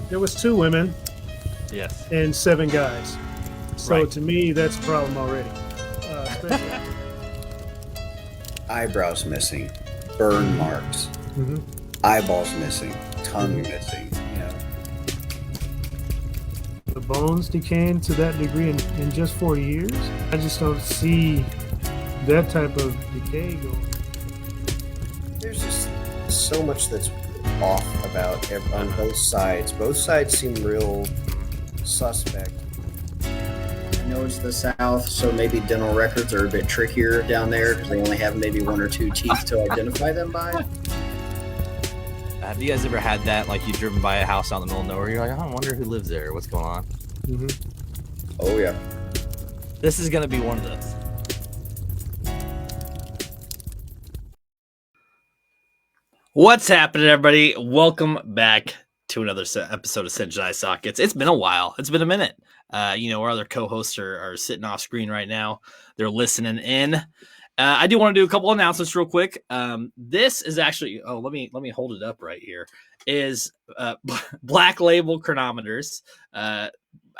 There was 2 women Yes. and 7 guys. So Right. to me, that's a problem already. Especially Eyebrows missing, burn marks, Mhm. eyeballs missing, tongue missing. the bones decaying to that degree in just 4 years. I just don't see that type of decay going. There's just so much that's off about on both sides. Both sides seem real suspect. I know it's the South, so maybe dental records are a bit trickier down there because they only have maybe 1 or 2 teeth to identify them by. Have you guys ever had that? Like you driven by a house out in the middle of nowhere, you're like, I wonder who lives there. What's going on? Oh yeah. This is gonna be one of those. What's happening, everybody? Welcome back to another episode of Cinch Eye Sockets. It's been a while. It's been a minute. Our other co-hosts are sitting off screen right now. They're listening in. I do want to do a couple announcements real quick. This is actually, let me hold it up right here. Is Black Label Chronometers.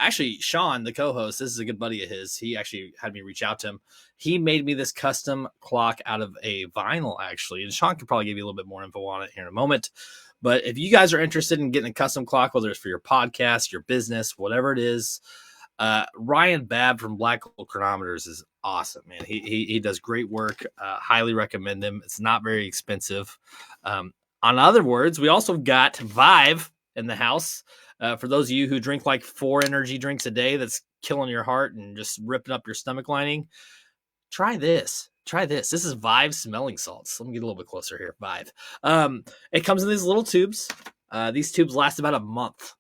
Actually, Sean, the co-host, this is a good buddy of his. He actually had me reach out to him. He made me this custom clock out of a vinyl, actually. And Sean could probably give you a little bit more info on it here in a moment. But if you guys are interested in getting a custom clock, whether it's for your podcast, your business, whatever it is, Ryan Babb from Black Hole Chronometers is awesome, man. He does great work. Highly recommend him. It's not very expensive. On other words, we also got Vive in the house. For those of you who drink like 4 energy drinks a day, that's killing your heart and just ripping up your stomach lining, try this. This is Vive smelling salts. Let me get a little bit closer here. Vive. It comes in these little tubes. These tubes last about a month.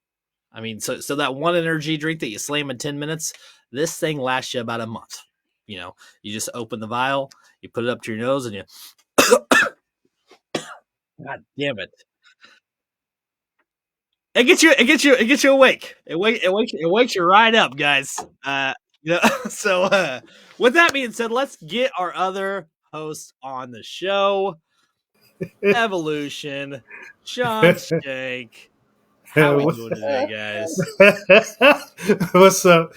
I mean, so that 1 energy drink that you slam in 10 minutes, this thing lasts you about a month. You just open the vial, you put it up to your nose, and you. God damn it! It gets you awake. It wakes you right up, guys. So with that being said, let's get our other host on the show. Ev.O.Lution, Sean Shank. How are we doing today, guys? What's up?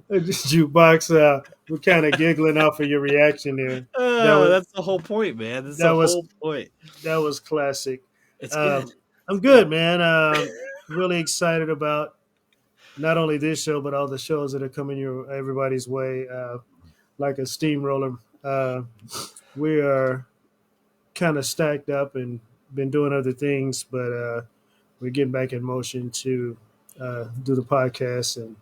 Jukebox. We're kind of giggling off of your reaction there. That's the whole point, man. That's the whole point. That was classic. It's good. I'm good, man. Really excited about not only this show, but all the shows that are coming everybody's way, like a steamroller. We are kind of stacked up and been doing other things, but we're getting back in motion to do the podcast and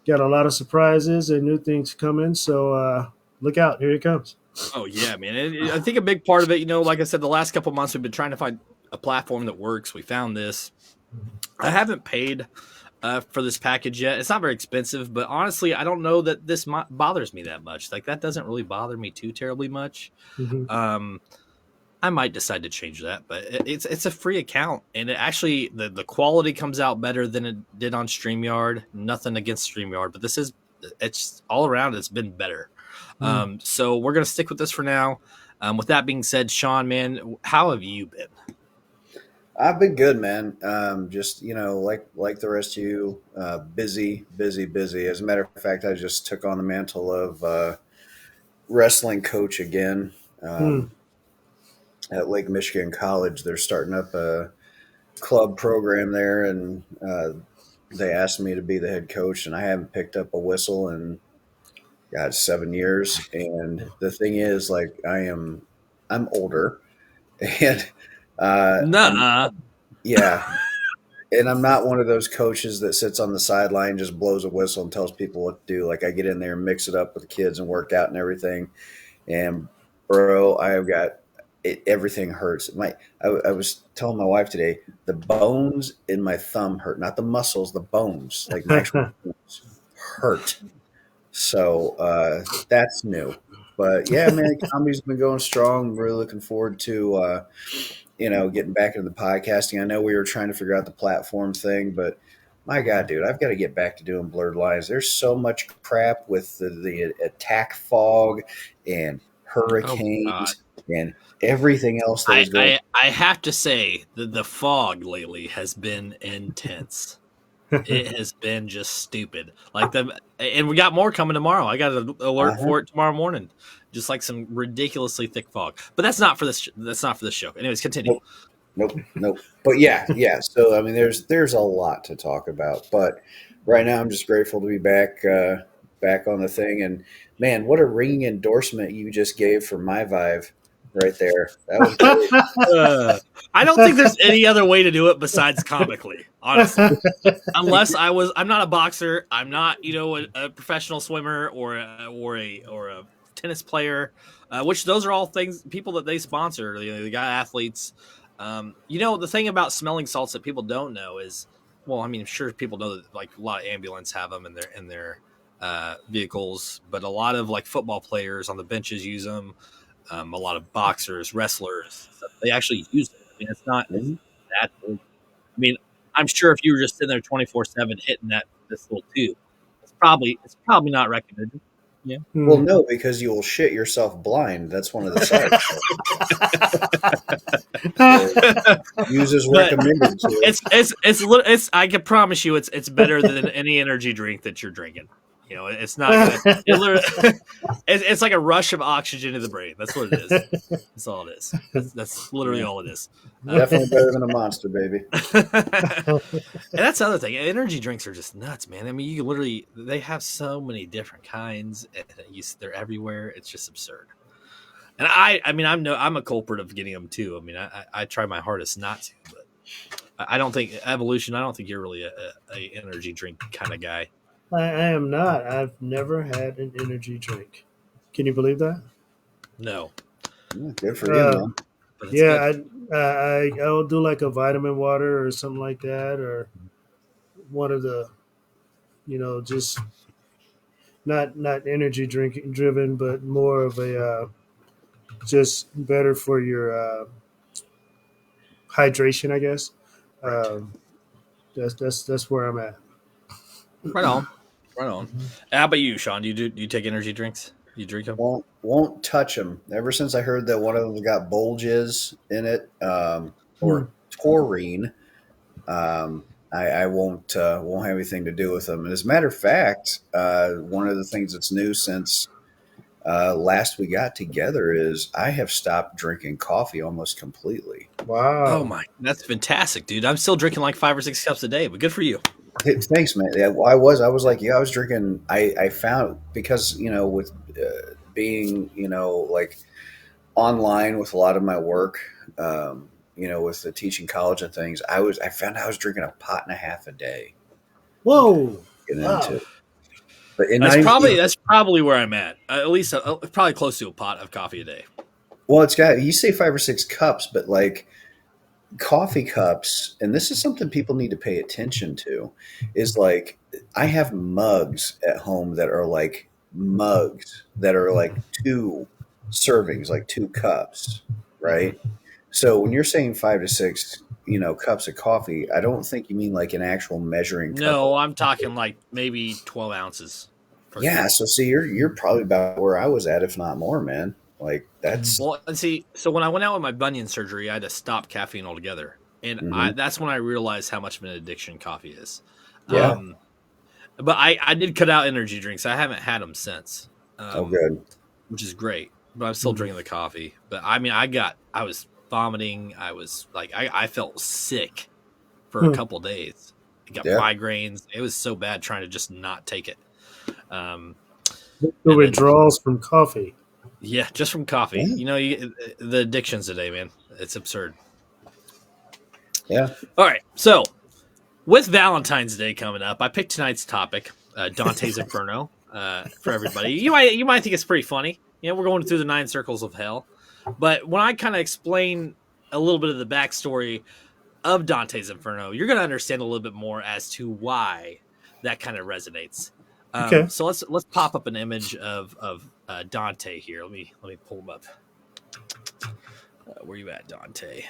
got a lot of surprises and new things coming. So look out. Here it comes. Oh, yeah, man. I think a big part of it, like I said, the last couple of months we've been trying to find a platform that works. We found this. I haven't paid for this package yet. It's not very expensive, but honestly, I don't know that this bothers me that much. Like, that doesn't really bother me too terribly much. Mm-hmm. I might decide to change that, but it's a free account, and it actually the quality comes out better than it did on StreamYard. Nothing against StreamYard, but it's all around. It's been better. So we're gonna stick with this for now. With that being said, Sean, man, how have you been? I've been good, man. Just like the rest of you, busy. As a matter of fact, I just took on the mantle of wrestling coach again. At Lake Michigan College, they're starting up a club program there, and they asked me to be the head coach, and I haven't picked up a whistle in 7 years. And the thing is, like, I'm older, and yeah, and I'm not one of those coaches that sits on the sideline, just blows a whistle and tells people what to do. Like, I get in there and mix it up with the kids and work out and everything. And bro, I've got everything hurts. I was telling my wife today, the bones in my thumb hurt, not the muscles, the bones, like my actual bones hurt. So that's new. But yeah, man, comedy's been going strong. I'm really looking forward to getting back into the podcasting. I know we were trying to figure out the platform thing, but my God, dude, I've got to get back to doing blurred lines. There's so much crap with the attack fog and hurricanes and everything else that was going. I have to say that the fog lately has been intense. It has been just stupid. And we got more coming tomorrow. I got an alert for it tomorrow morning. Just like some ridiculously thick fog. But that's not for this. That's not for this show. Anyways, continue. Nope. But yeah. So I mean, there's a lot to talk about. But right now, I'm just grateful to be back on the thing. And man, what a ringing endorsement you just gave for my Vive right there. That was great. I don't think there's any other way to do it besides comically, honestly. Unless I'm not a boxer. I'm not, a professional swimmer or a tennis player, which those are all things, people that they sponsor. They got athletes. The thing about smelling salts that people don't know is, well, I mean, sure, people know that like a lot of ambulance have them in their vehicles, but a lot of like football players on the benches use them. A lot of boxers, wrestlers, they actually use it. I mean, it's not that. I mean, I'm sure if you were just sitting there 24/7 hitting this little tube, it's probably not recommended. Yeah. Well, no, because you will shit yourself blind. That's one of the sides. Use as recommended. It's I can promise you, it's better than any energy drink that you're drinking. It's not. It's like a rush of oxygen to the brain. That's what it is. That's all it is. That's literally all it is. Definitely better than a Monster, baby. And that's the other thing. Energy drinks are just nuts, man. I mean, they have so many different kinds. They're everywhere. It's just absurd. And I'm a culprit of getting them too. I mean, I try my hardest not to, but I don't think Evolution. I don't think you're really a energy drink kind of guy. I am not. I've never had an energy drink. Can you believe that? No. Good for you, man. Yeah, I'll do like a vitamin water or something like that, or one of the, just not energy drink driven, but more of a just better for your hydration, I guess. That's where I'm at. Right on. How about you, Sean? Do you take energy drinks? You drink them? Won't touch them. Ever since I heard that one of them got bulges in it, or taurine, I won't have anything to do with them. And as a matter of fact, one of the things that's new since last we got together is I have stopped drinking coffee almost completely. Wow! Oh my, that's fantastic, dude. I'm still drinking like 5 or 6 cups a day, but good for you. Thanks, man. Yeah, I was drinking. I found because with being like online with a lot of my work, with the teaching college and things, I found I was drinking a pot and a half a day. Whoa! Into. But that's probably where I'm at least probably close to a pot of coffee a day. Well, you say 5 or 6 cups, but like coffee cups, and this is something people need to pay attention to, is like I have mugs at home that are like 2 servings, like 2 cups, right? So when you're saying 5 to 6, cups of coffee, I don't think you mean like an actual measuring cup. No, I'm talking like maybe 12 ounces. Yeah, so see, you're probably about where I was at, if not more, man. Like that's well. And see, so when I went out with my bunion surgery, I had to stop caffeine altogether, and that's when I realized how much of an addiction coffee is. Yeah. But I did cut out energy drinks. I haven't had them since. Good. Which is great. But I'm still drinking the coffee. But I mean, I was vomiting. I was like, I felt sick for a couple of days. I got migraines. It was so bad trying to just not take it. The withdrawals from coffee. Yeah, just from coffee. The addictions today, man. It's absurd. Yeah. All right. So, with Valentine's Day coming up, I picked tonight's topic, Dantes Inferno, for everybody. You might think it's pretty funny. We're going through the 9 circles of hell. But when I kind of explain a little bit of the backstory of Dantes Inferno, you're going to understand a little bit more as to why that kind of resonates. Okay. So let's pop up an image of Dante here. Let me pull him up. Where you at, Dante?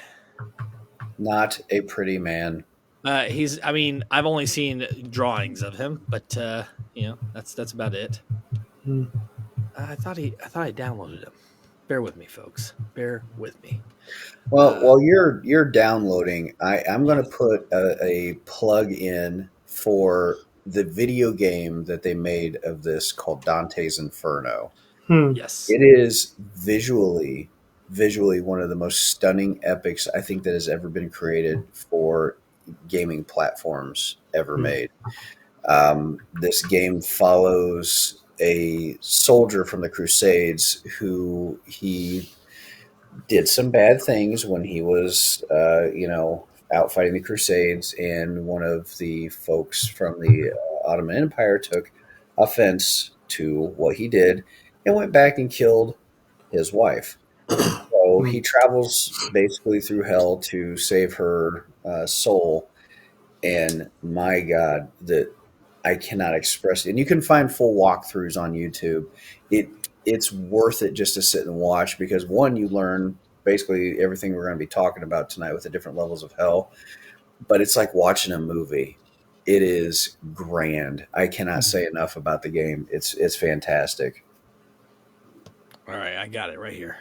Not a pretty man. I've only seen drawings of him, but that's about it. I thought I downloaded him. Bear with me, folks. Bear with me. Well, while you're downloading, I'm going to put a plug in for the video game that they made of this called Dantes Inferno. Yes. It is visually one of the most stunning epics I think that has ever been created for gaming platforms ever made. This game follows a soldier from the Crusades who he did some bad things when he was, out fighting the Crusades, and one of the folks from the Ottoman Empire took offense to what he did and went back and killed his wife. So he travels basically through hell to save her soul. And my God, that I cannot express it. And you can find full walkthroughs on YouTube. It's worth it just to sit and watch because one, you learn basically everything we're going to be talking about tonight with the different levels of hell. But it's like watching a movie. It is grand. I cannot say enough about the game. It's fantastic. All right, I got it right here.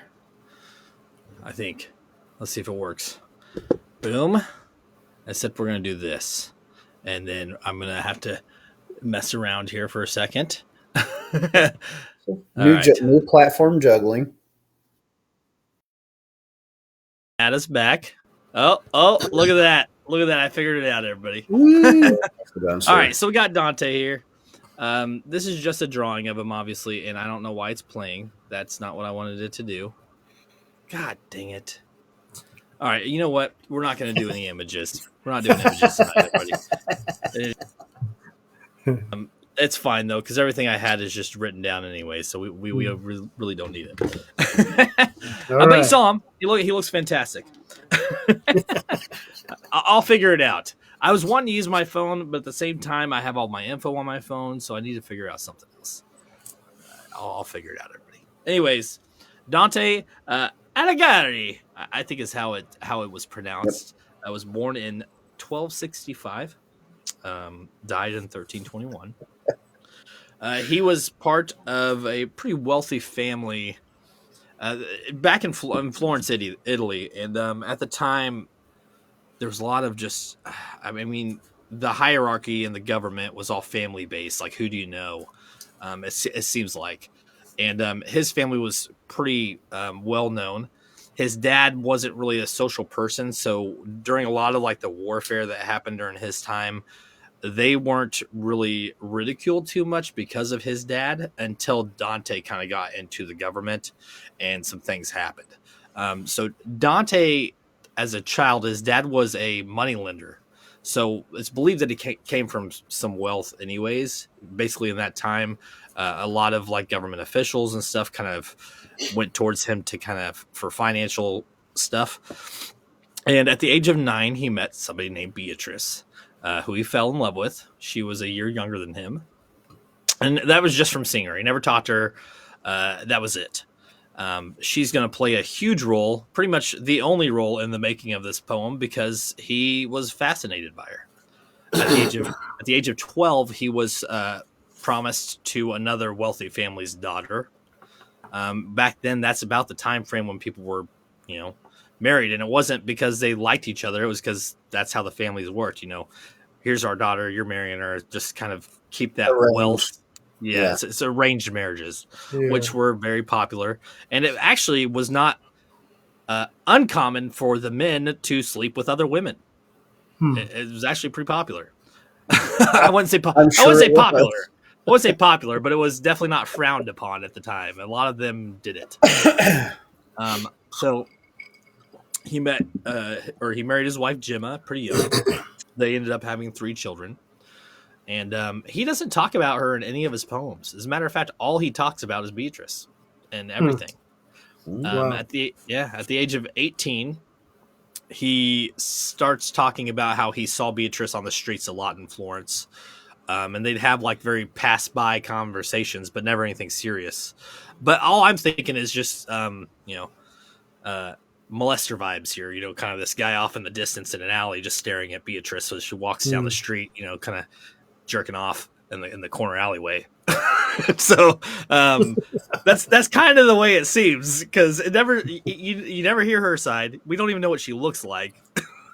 I think. Let's see if it works. Boom. Except we're going to do this. And then I'm going to have to mess around here for a second. New platform juggling. Add us back. Oh, look at that. Look at that. I figured it out, everybody. All right, so we got Dante here. This is just a drawing of him, obviously, and I don't know why it's playing. That's not what I wanted it to do. God dang it. All right, you know what? We're not going to do any images. We're not doing images tonight, everybody. It's fine, though, because everything I had is just written down anyway, so we really don't need it. But you saw him. He looks fantastic. I'll figure it out. I was wanting to use my phone, but at the same time, I have all my info on my phone, so I need to figure out something else. I'll figure it out, everybody. Anyways, Dante Alighieri, I think is how it was pronounced. I was born in 1265, died in 1321. He was part of a pretty wealthy family back in Florence, Italy, and at the time, there was a lot of just, the hierarchy in the government was all family based. Like, who do you know? It seems like, and his family was pretty well known. His dad wasn't really a social person, so during a lot of like the warfare that happened during his time, they weren't really ridiculed too much because of his dad until Dante kind of got into the government and some things happened. So Dante, as a child, his dad was a moneylender. So it's believed that he came from some wealth anyways. Basically in that time, a lot of like government officials and stuff kind of went towards him to kind of for financial stuff. And at the age of 9, he met somebody named Beatrice, who he fell in love with. She was a year younger than him. And that was just from seeing her. He never talked to her. That was it. She's going to play a huge role, pretty much the only role in the making of this poem, because he was fascinated by her. At the age of 12, he was promised to another wealthy family's daughter. Back then, that's about the time frame when people were, married, and it wasn't because they liked each other. It was because that's how the families worked. Here's our daughter, you're marrying her. Just kind of keep that wealth. Yeah. It's arranged marriages, which were very popular. And it actually was not uncommon for the men to sleep with other women. It was actually pretty popular. I wouldn't say popular. I wouldn't say popular, but it was definitely not frowned upon at the time. A lot of them did it. So he married his wife, Gemma, pretty young. They ended up having 3 children. And he doesn't talk about her in any of his poems. As a matter of fact, all he talks about is Beatrice and everything. Wow. At the age of 18, he starts talking about how he saw Beatrice on the streets a lot in Florence. And they'd have like very pass-by conversations, but never anything serious. But all I'm thinking is just, molester vibes here, kind of this guy off in the distance in an alley just staring at Beatrice as she walks down the street, kind of jerking off in the corner alleyway. So that's kind of the way it seems, because it never you never hear her side. We don't even know what she looks like.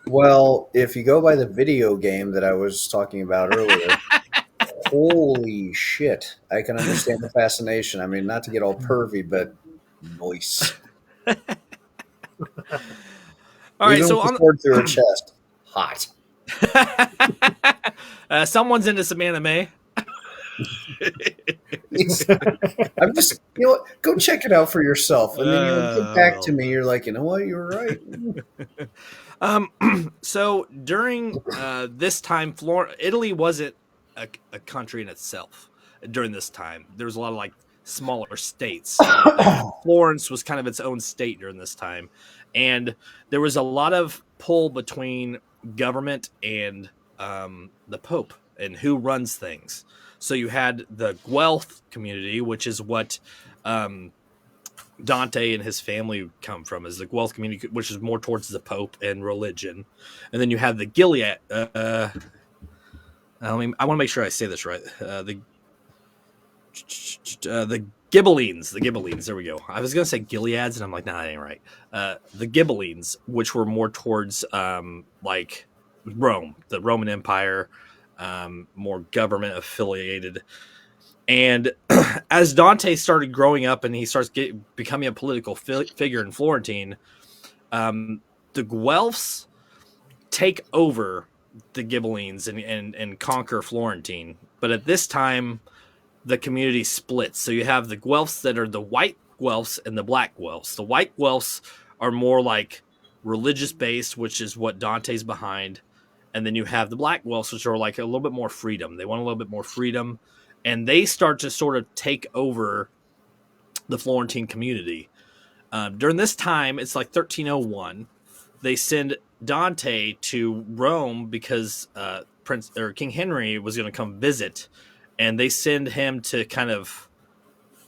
Well, if you go by the video game that I was talking about earlier, holy shit. I can understand the fascination. I mean, not to get all pervy, but nice. All right, Even so with the sword through her chest, hot. Someone's into some anime. I'm just, you know what? Go check it out for yourself. And then you'll get back to Well. me. You're like, you know what? You were right. So during this time, Italy wasn't a country in itself. During this time, there was a lot of like smaller states. Florence was kind of its own state during this time, and there was a lot of pull between government and the Pope and who runs things. So you had the Guelph community, which is what Dante and his family come from, is the Guelph community, which is more towards the Pope and religion. And then you have the Gilead. I want to make sure I say this right. The Ghibellines. The Ghibellines. There we go. I was going to say Gileads, and I'm like, nah, that ain't right. The Ghibellines, which were more towards like Rome, the Roman Empire, more government affiliated. And as Dante started growing up and he starts becoming a political figure in Florentine, the Guelphs take over the Ghibellines and conquer Florentine. But at this time, the community splits. So you have the Guelphs that are the white Guelphs and the black Guelphs. The white Guelphs are more like religious based, which is what Dante's behind. And then you have the black Guelphs, which are like a little bit more freedom. They want a little bit more freedom. And they start to sort of take over the Florentine community. During this time, it's like 1301. They send Dante to Rome because King Henry was going to come visit, and they send him to kind of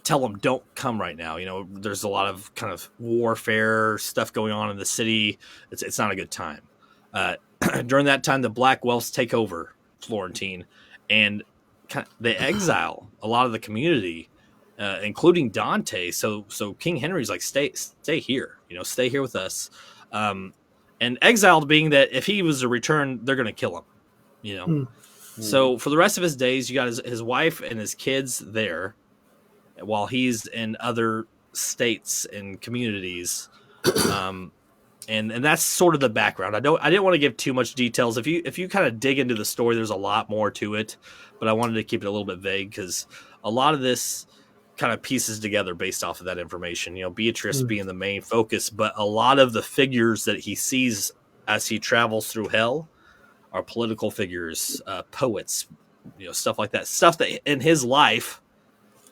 tell him, don't come right now. You know, there's a lot of kind of warfare stuff going on in the city. It's not a good time. During that time, the Black Guelphs take over Florentine, and they exile a lot of the community, including Dante. So King Henry's like, stay here, stay here with us. And exiled being that if he was to return, they're going to kill him, So for the rest of his days, you got his wife and his kids there while he's in other states and communities. And that's sort of the background. I didn't want to give too much details. If you kind of dig into the story, there's a lot more to it, but I wanted to keep it a little bit vague because a lot of this kind of pieces together based off of that information. Beatrice being the main focus, but a lot of the figures that he sees as he travels through hell are political figures, poets, stuff like that. Stuff that in his life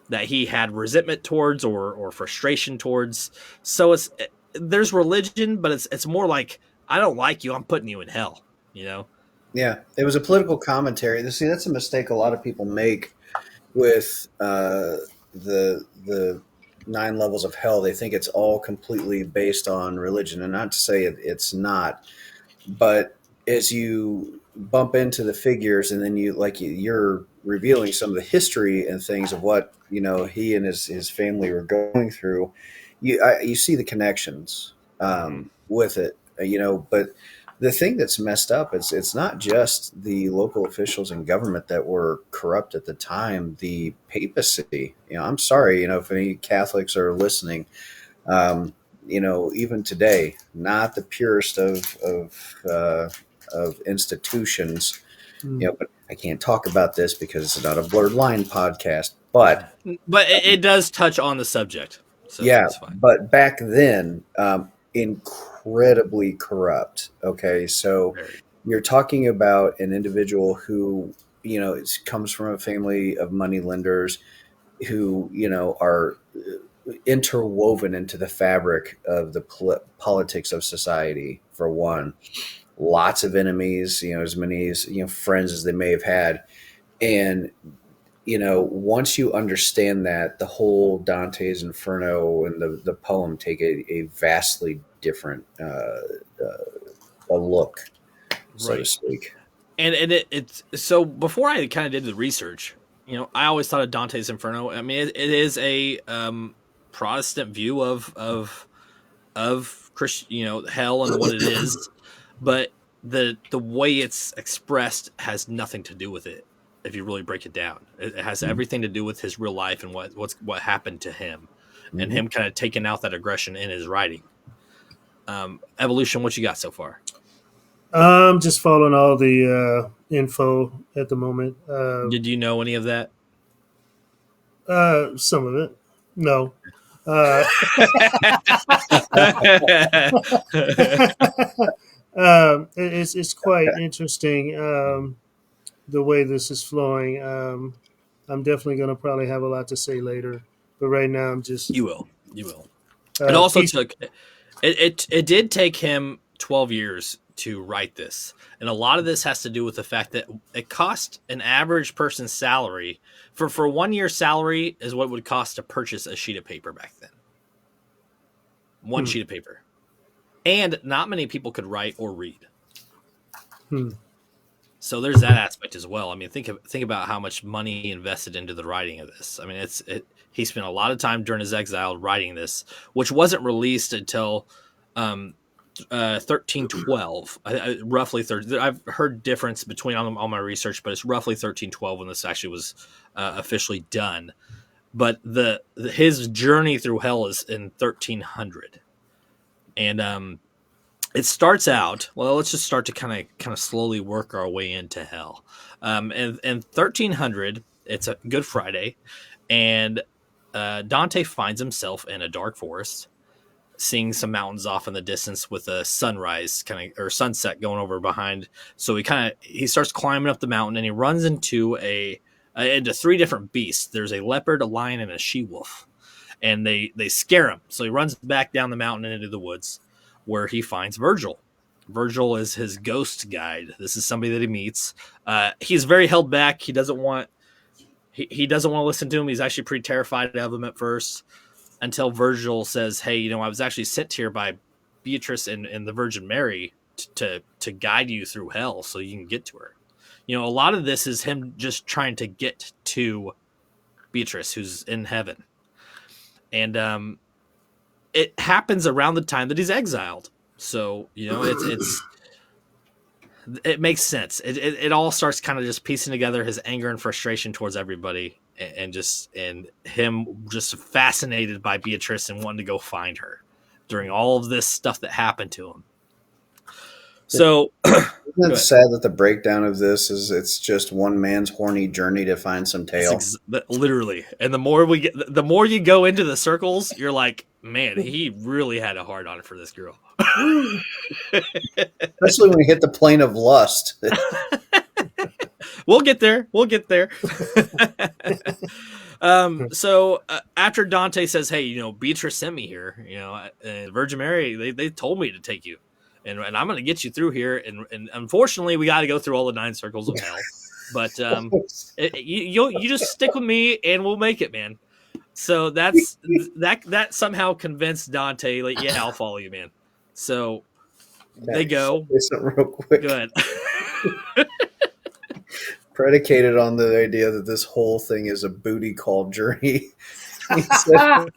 that he had resentment towards or frustration towards. So there's religion, but it's more like, I don't like you, I'm putting you in hell, Yeah, it was a political commentary. See, that's a mistake a lot of people make with the 9 levels of hell. They think it's all completely based on religion, and not to say it's not, but as you bump into the figures, and then you're revealing some of the history and things of what he and his family were going through. You see the connections with it, but the thing that's messed up is it's not just the local officials and government that were corrupt at the time. The papacy, I'm sorry, if any Catholics are listening, even today, not the purest of institutions, but I can't talk about this because it's not a Blurred Line podcast, but it does touch on the subject. So yeah, that's fine. but back then, incredibly corrupt. Okay, so you're talking about an individual who, comes from a family of money lenders who, are interwoven into the fabric of the politics of society, for one. Lots of enemies, as many as, friends as they may have had. And once you understand that, the whole Dantes Inferno and the poem take a vastly different a look, so to speak. And it's so before I kind of did the research, I always thought of Dante's Inferno. I mean, it is a Protestant view of Christian, hell and what it is, but the way it's expressed has nothing to do with it. If you really break it down, it has everything to do with his real life and what happened to him, and him kind of taking out that aggression in his writing. Evolution, what you got so far? I'm just following all the info at the moment. Did you know any of that? Some of it, no. Uh, it's quite interesting the way this is flowing. I'm definitely going to probably have a lot to say later, but right now I'm just. You will. It also took it did take him 12 years to write this, and a lot of this has to do with the fact that it cost an average person's salary for 1 year's salary is what it would cost to purchase a sheet of paper back then. One sheet of paper, and not many people could write or read. So there's that aspect as well. I mean, think about how much money he invested into the writing of this. I mean, he spent a lot of time during his exile writing this, which wasn't released until 1312, roughly 30. I've heard difference between all my research, but it's roughly 1312 when this actually was officially done. But his journey through hell is in 1300, and it starts out. Well, let's just start to kind of slowly work our way into hell. And 1300, it's a Good Friday, and Dante finds himself in a dark forest, seeing some mountains off in the distance with a sunrise or sunset going over behind. So he starts climbing up the mountain, and he runs into into three different beasts. There's a leopard, a lion, and a she-wolf, and they scare him. So he runs back down the mountain and into the woods, where he finds Virgil. Virgil is his ghost guide. This is somebody that he meets. He's very held back. He doesn't want to listen to him. He's actually pretty terrified of him at first, until Virgil says, hey, I was actually sent here by Beatrice and the Virgin Mary to guide you through hell so you can get to her. A lot of this is him just trying to get to Beatrice, who's in heaven. And it happens around the time that he's exiled. So, it makes sense. It all starts kind of just piecing together his anger and frustration towards everybody, and him just fascinated by Beatrice and wanting to go find her during all of this stuff that happened to him. So isn't it sad that the breakdown of this is it's just one man's horny journey to find some tail? Literally. And the more you go into the circles, you're like, man, he really had a hard on for this girl. Especially when you hit the plane of lust. We'll get there. So after Dante says, hey, Beatrice sent me here, Virgin Mary, they told me to take you. And I'm going to get you through here. And unfortunately, we got to go through all the 9 circles of hell. But you just stick with me, and we'll make it, man. So that somehow convinced Dante, like, yeah, I'll follow you, man. So they go. Say something real quick. Go ahead. Predicated on the idea that this whole thing is a booty call journey. He said,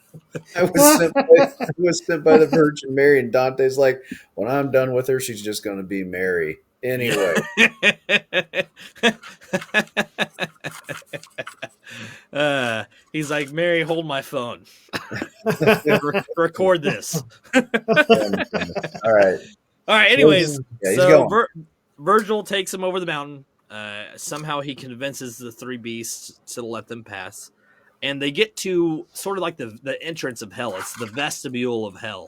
I was sent by the Virgin Mary, and Dante's like, when I'm done with her, she's just going to be Mary. Anyway. He's like, Mary, hold my phone. Record this. All right. Anyways, he's so going. Virgil takes him over the mountain. Somehow he convinces the 3 beasts to let them pass. And they get to sort of like the entrance of hell. It's the vestibule of hell.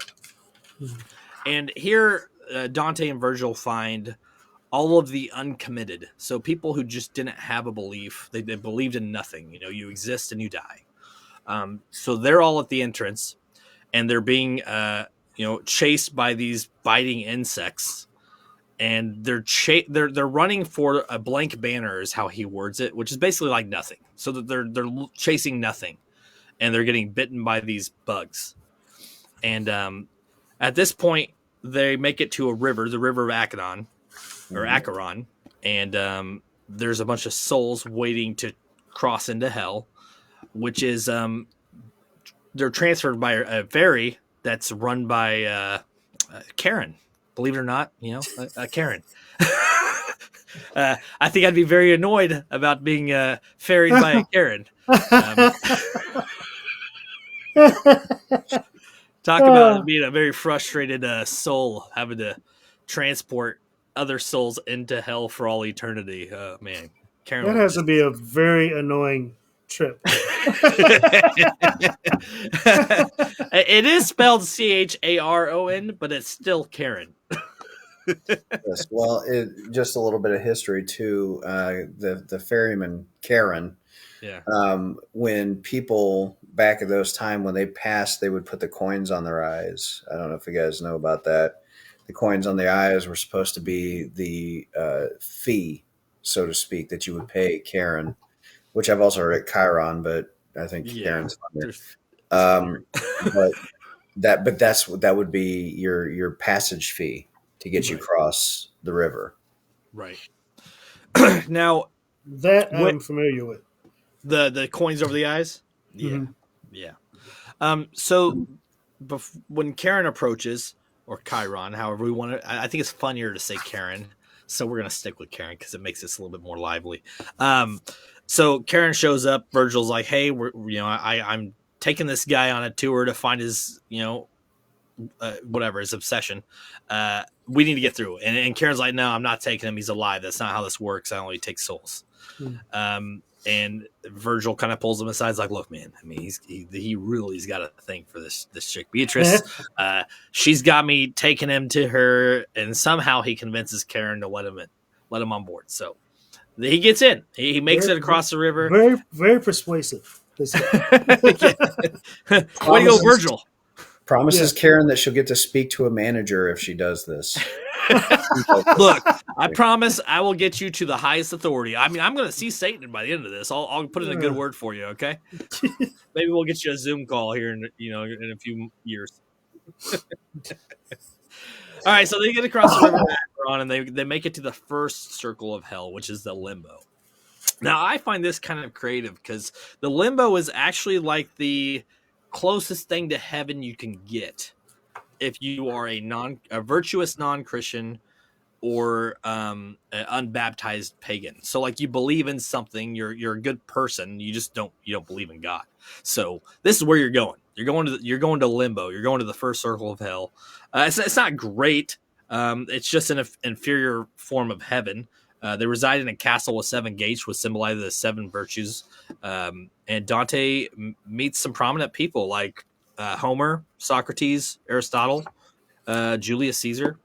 And here, Dante and Virgil find all of the uncommitted. So people who just didn't have a belief. They believed in nothing. You exist and you die. So they're all at the entrance. And they're being chased by these biting insects. And they're running for a blank banner is how he words it, which is basically like nothing. So that they're chasing nothing, and they're getting bitten by these bugs. And at this point, they make it to a river, the river of Acheron, and there's a bunch of souls waiting to cross into hell, which is they're transferred by a ferry that's run by Karen. Believe it or not, Karen. I think I'd be very annoyed about being ferried by a Karen. Talk about being a very frustrated soul, having to transport other souls into hell for all eternity. Man, Karen That would has just... to be a very annoying trip. It is spelled Charon, but it's still Karen. Yes. Well, just a little bit of history too. The ferryman Karen. Yeah. When people back at those time when they passed, they would put the coins on their eyes. I don't know if you guys know about that. The coins on the eyes were supposed to be the fee, so to speak, that you would pay Karen, which I've also heard at Chiron, but I think Karen's funnier. But that would be your passage fee to get you across the river. Right. Now That I'm familiar with. The coins over the eyes. Yeah. Mhm. Yeah. So when Karen approaches, or Chiron, however we want to, I think it's funnier to say Karen. So we're going to stick with Karen because it makes this a little bit more lively. So Karen shows up. Virgil's like, hey, I'm taking this guy on a tour to find his, whatever, his obsession. We need to get through. And Karen's like, no, I'm not taking him. He's alive. That's not how this works. I only take souls. And Virgil kind of pulls him aside. He's like, look, man, I mean, he really's got a thing for this chick, Beatrice. She's got me taking him to her, and somehow he convinces Karen to let him on board. So he gets in. He makes it across the river. Very, very persuasive. This guy. Way to go, Virgil. Promises Karen that she'll get to speak to a manager if she does this. Look, I promise I will get you to the highest authority. I mean, I'm going to see Satan by the end of this. I'll put in a good word for you, okay? Maybe we'll get you a Zoom call here in a few years. All right, so they get across the river and they make it to the first circle of hell, which is the limbo. Now, I find this kind of creative because the limbo is actually like the closest thing to heaven you can get if you are a virtuous non-Christian or an unbaptized pagan. So like you believe in something, you're a good person, you just don't believe in God. So this is where you're going. You're going to limbo. You're going to the first circle of hell. It's not great. It's just an inferior form of heaven. They reside in a castle with 7 gates, which symbolize the 7 virtues. And Dante meets some prominent people like Homer, Socrates, Aristotle, Julius Caesar.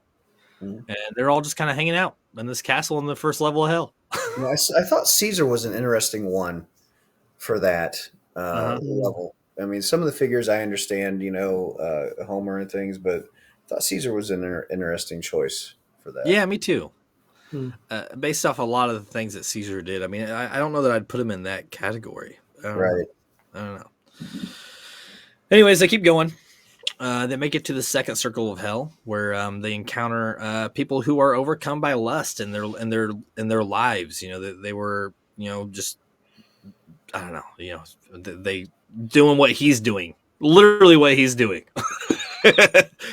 And they're all just kind of hanging out in this castle in the first level of hell. I thought Caesar was an interesting one for that level. I mean, some of the figures I understand, Homer and things, but I thought Caesar was an interesting choice for that. Yeah, me too. Based off a lot of the things that Caesar did. I mean, I don't know that I'd put him in that category. I don't know. Anyways, they keep going. They make it to the second circle of hell, where they encounter people who are overcome by lust in their lives. They were, just, I don't know, they doing what he's doing, literally what he's doing.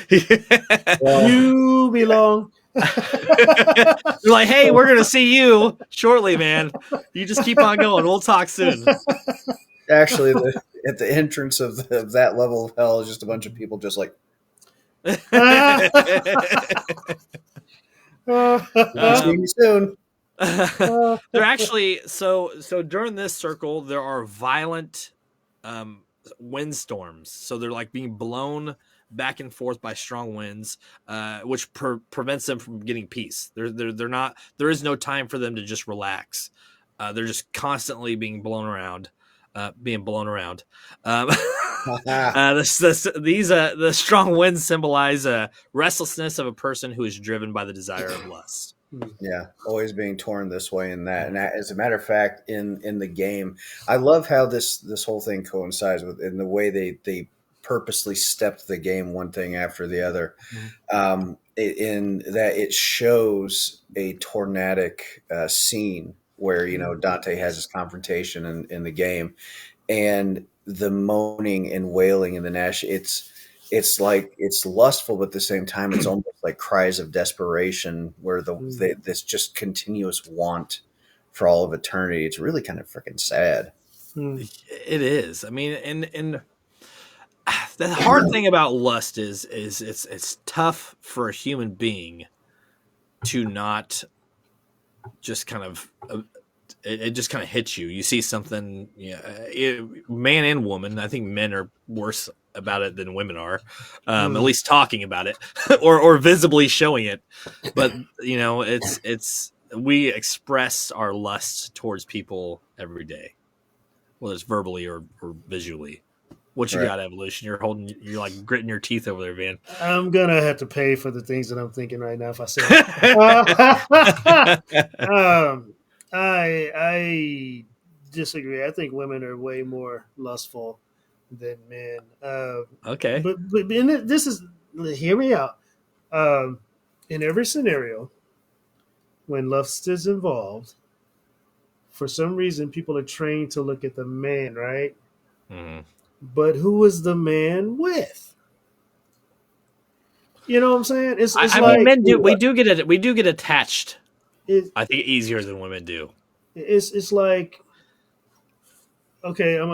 You belong. They're like, hey, we're gonna see you shortly, man. You just keep on going. We'll talk soon. Actually, at the entrance of that level of hell is just a bunch of people just like, see you soon. They're actually so during this circle there are violent windstorms. So they're like being blown back and forth by strong winds, which prevents them from getting peace. They're not. There is no time for them to just relax. They're just constantly being blown around. The strong winds symbolize restlessness of a person who is driven by the desire of lust. Yeah, always being torn this way and that. And as a matter of fact, in the game, I love how this whole thing coincides with in the way they purposely stepped the game one thing after the other. In that it shows a tornadic scene where Dante has his confrontation in the game, and the moaning and wailing and the gnash. It's like it's lustful, but at the same time, it's almost like cries of desperation, where this just continuous want for all of eternity. It's really kind of freaking sad. It is. I mean, and the hard thing about lust is it's tough for a human being to not just kind of it just kind of hits you. You see something, man and woman. I think men are worse about it than women are, at least talking about it or visibly showing it. But it's we express our lust towards people every day, whether it's verbally or visually. What you got, Evolution? You're like gritting your teeth over there, Van. I'm gonna have to pay for the things that I'm thinking right now if I say I disagree. I think women are way more lustful than men. Okay. But this is, hear me out. In every scenario, when lust is involved, for some reason, people are trained to look at the man, right? Mm-hmm. But who is the man with? You know what I'm saying? It's I like mean, men do. We do get attached. It, I think easier than women do. it's like, okay, I'm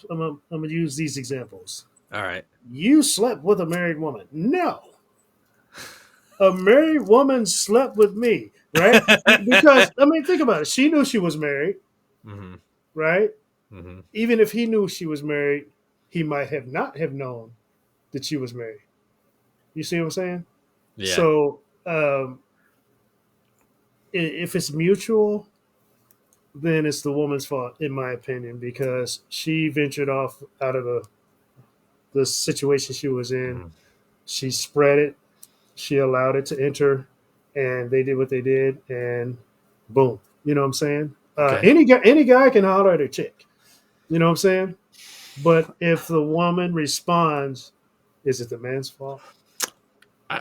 gonna use these examples. All right. You slept with a married woman. No, a married woman slept with me, right? Because I mean, think about it. She knew she was married, Mm-hmm. right? Mm-hmm. Even if he knew she was married, he might have not have known that she was married. You see what I'm saying? Yeah. So if it's mutual, then it's the woman's fault, in my opinion, because she ventured off out of the situation she was in. Mm-hmm. She spread it. She allowed it to enter, and they did what they did, and boom. You know what I'm saying? Okay. Any guy can holler at a chick. You know what I'm saying? But if the woman responds, is it the man's fault?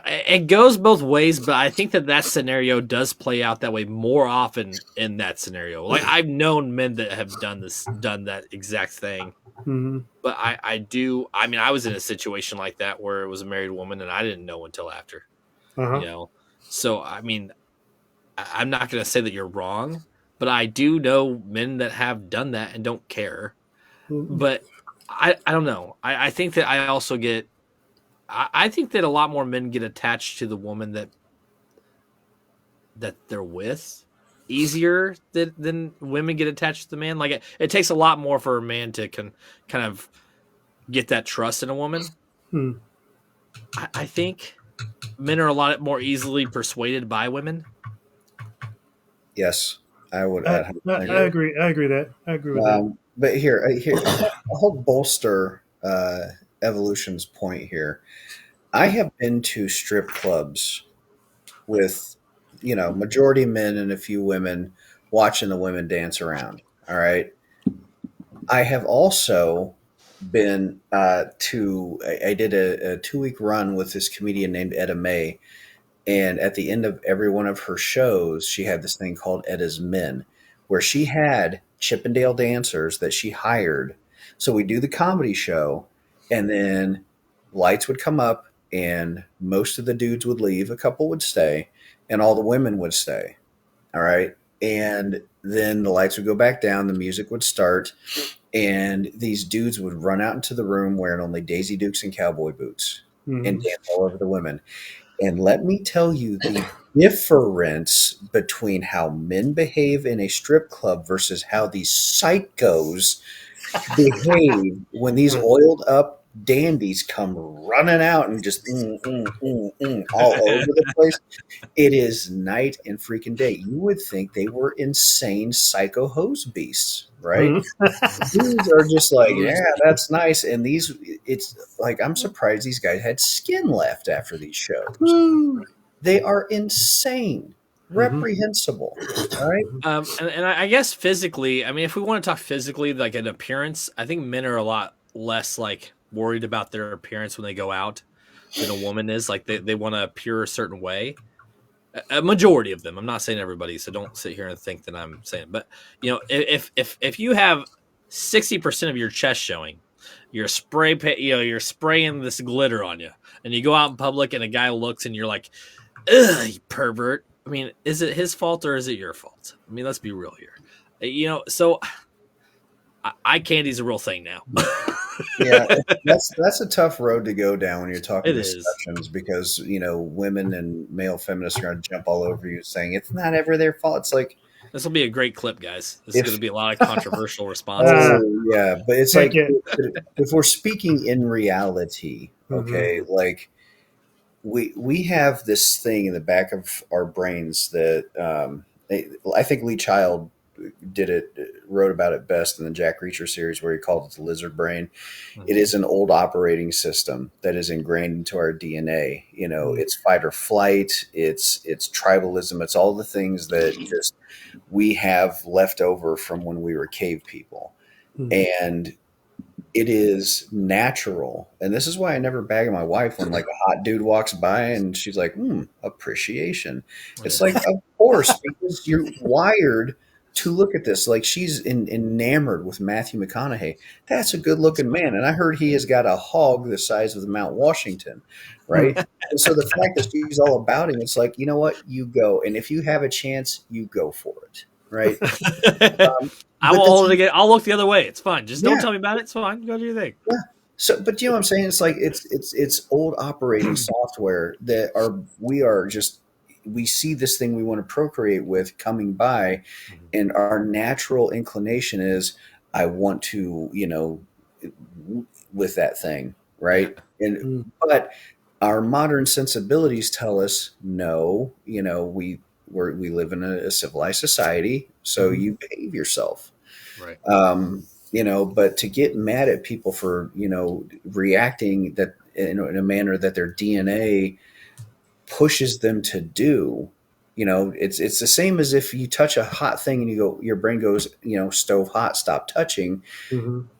It goes both ways, but I think that scenario does play out that way more often in that scenario. Like I've known men that have done that exact thing. Mm-hmm. But I do. I mean, I was in a situation like that where it was a married woman, and I didn't know until after. Uh-huh. So I mean, I'm not going to say that you're wrong, but I do know men that have done that and don't care. Mm-hmm. But I don't know. I think that I also get. I think that a lot more men get attached to the woman that they're with easier than women get attached to the man. Like it takes a lot more for a man to kind of get that trust in a woman. Hmm. I think men are a lot more easily persuaded by women. Yes, I would. I agree. I agree with that. But here, I'll bolster Evolution's point here. I have been to strip clubs with, majority men and a few women watching the women dance around. All right. I have also been I did a 2-week run with this comedian named Etta May. And at the end of every one of her shows, she had this thing called Etta's Men, where she had Chippendale dancers that she hired. So we do the comedy show, and then lights would come up, and most of the dudes would leave, a couple would stay, and all the women would stay. All right. And then the lights would go back down, the music would start, and these dudes would run out into the room wearing only Daisy Dukes and cowboy boots and dance all over the women. And let me tell you the difference between how men behave in a strip club versus how these psychos behave when these oiled up dandies come running out and just all over the place. It is night and freaking day. You would think they were insane psycho hose beasts, right? These are just like, yeah, that's nice. And it's like, I'm surprised these guys had skin left after these shows. They are insane, reprehensible, right? And I guess physically, I mean, if we want to talk physically, like an appearance, I think men are a lot less like worried about their appearance when they go out than a woman is. Like they want to appear a certain way. a majority of them. I'm not saying everybody, so don't sit here and think that I'm saying. But if you have 60% of your chest showing, you're you're spraying this glitter on you, and you go out in public, and a guy looks, and you're like, "Ugh, you pervert." I mean, is it his fault or is it your fault? I mean, let's be real here. So eye candy's a real thing now. Yeah, that's a tough road to go down when you're talking It is. discussions because women and male feminists are going to jump all over you saying it's not ever their fault. It's like This will be a great clip, guys. This is going to be a lot of controversial responses. yeah, but it's Take like it. if we're speaking in reality, okay, like we have this thing in the back of our brains that I think Lee Child wrote about it best in the Jack Reacher series where he called it the lizard brain. It is an old operating system that is ingrained into our DNA. It's fight or flight, it's tribalism, it's all the things that just we have left over from when we were cave people. And it is natural. And this is why I never bag my wife when like a hot dude walks by and she's like, appreciation. It's like, of course, because you're wired to look at this. Like she's enamored with Matthew McConaughey. That's a good looking man. And I heard he has got a hog the size of the Mount Washington. Right. And so the fact that she's all about him, it's like, you know what, you go. And if you have a chance, you go for it. Right. I'll look the other way. It's fine. Just don't tell me about it. It's fine. Go do your thing. Yeah. So, but you know what I'm saying? It's like it's old operating software that we see this thing we want to procreate with coming by, and our natural inclination is I want to with that thing, right? And but our modern sensibilities tell us no. We live in a civilized society, so you behave yourself. Right. But to get mad at people for, reacting that in a manner that their DNA pushes them to do, it's the same as if you touch a hot thing and your brain goes, stove hot, stop touching.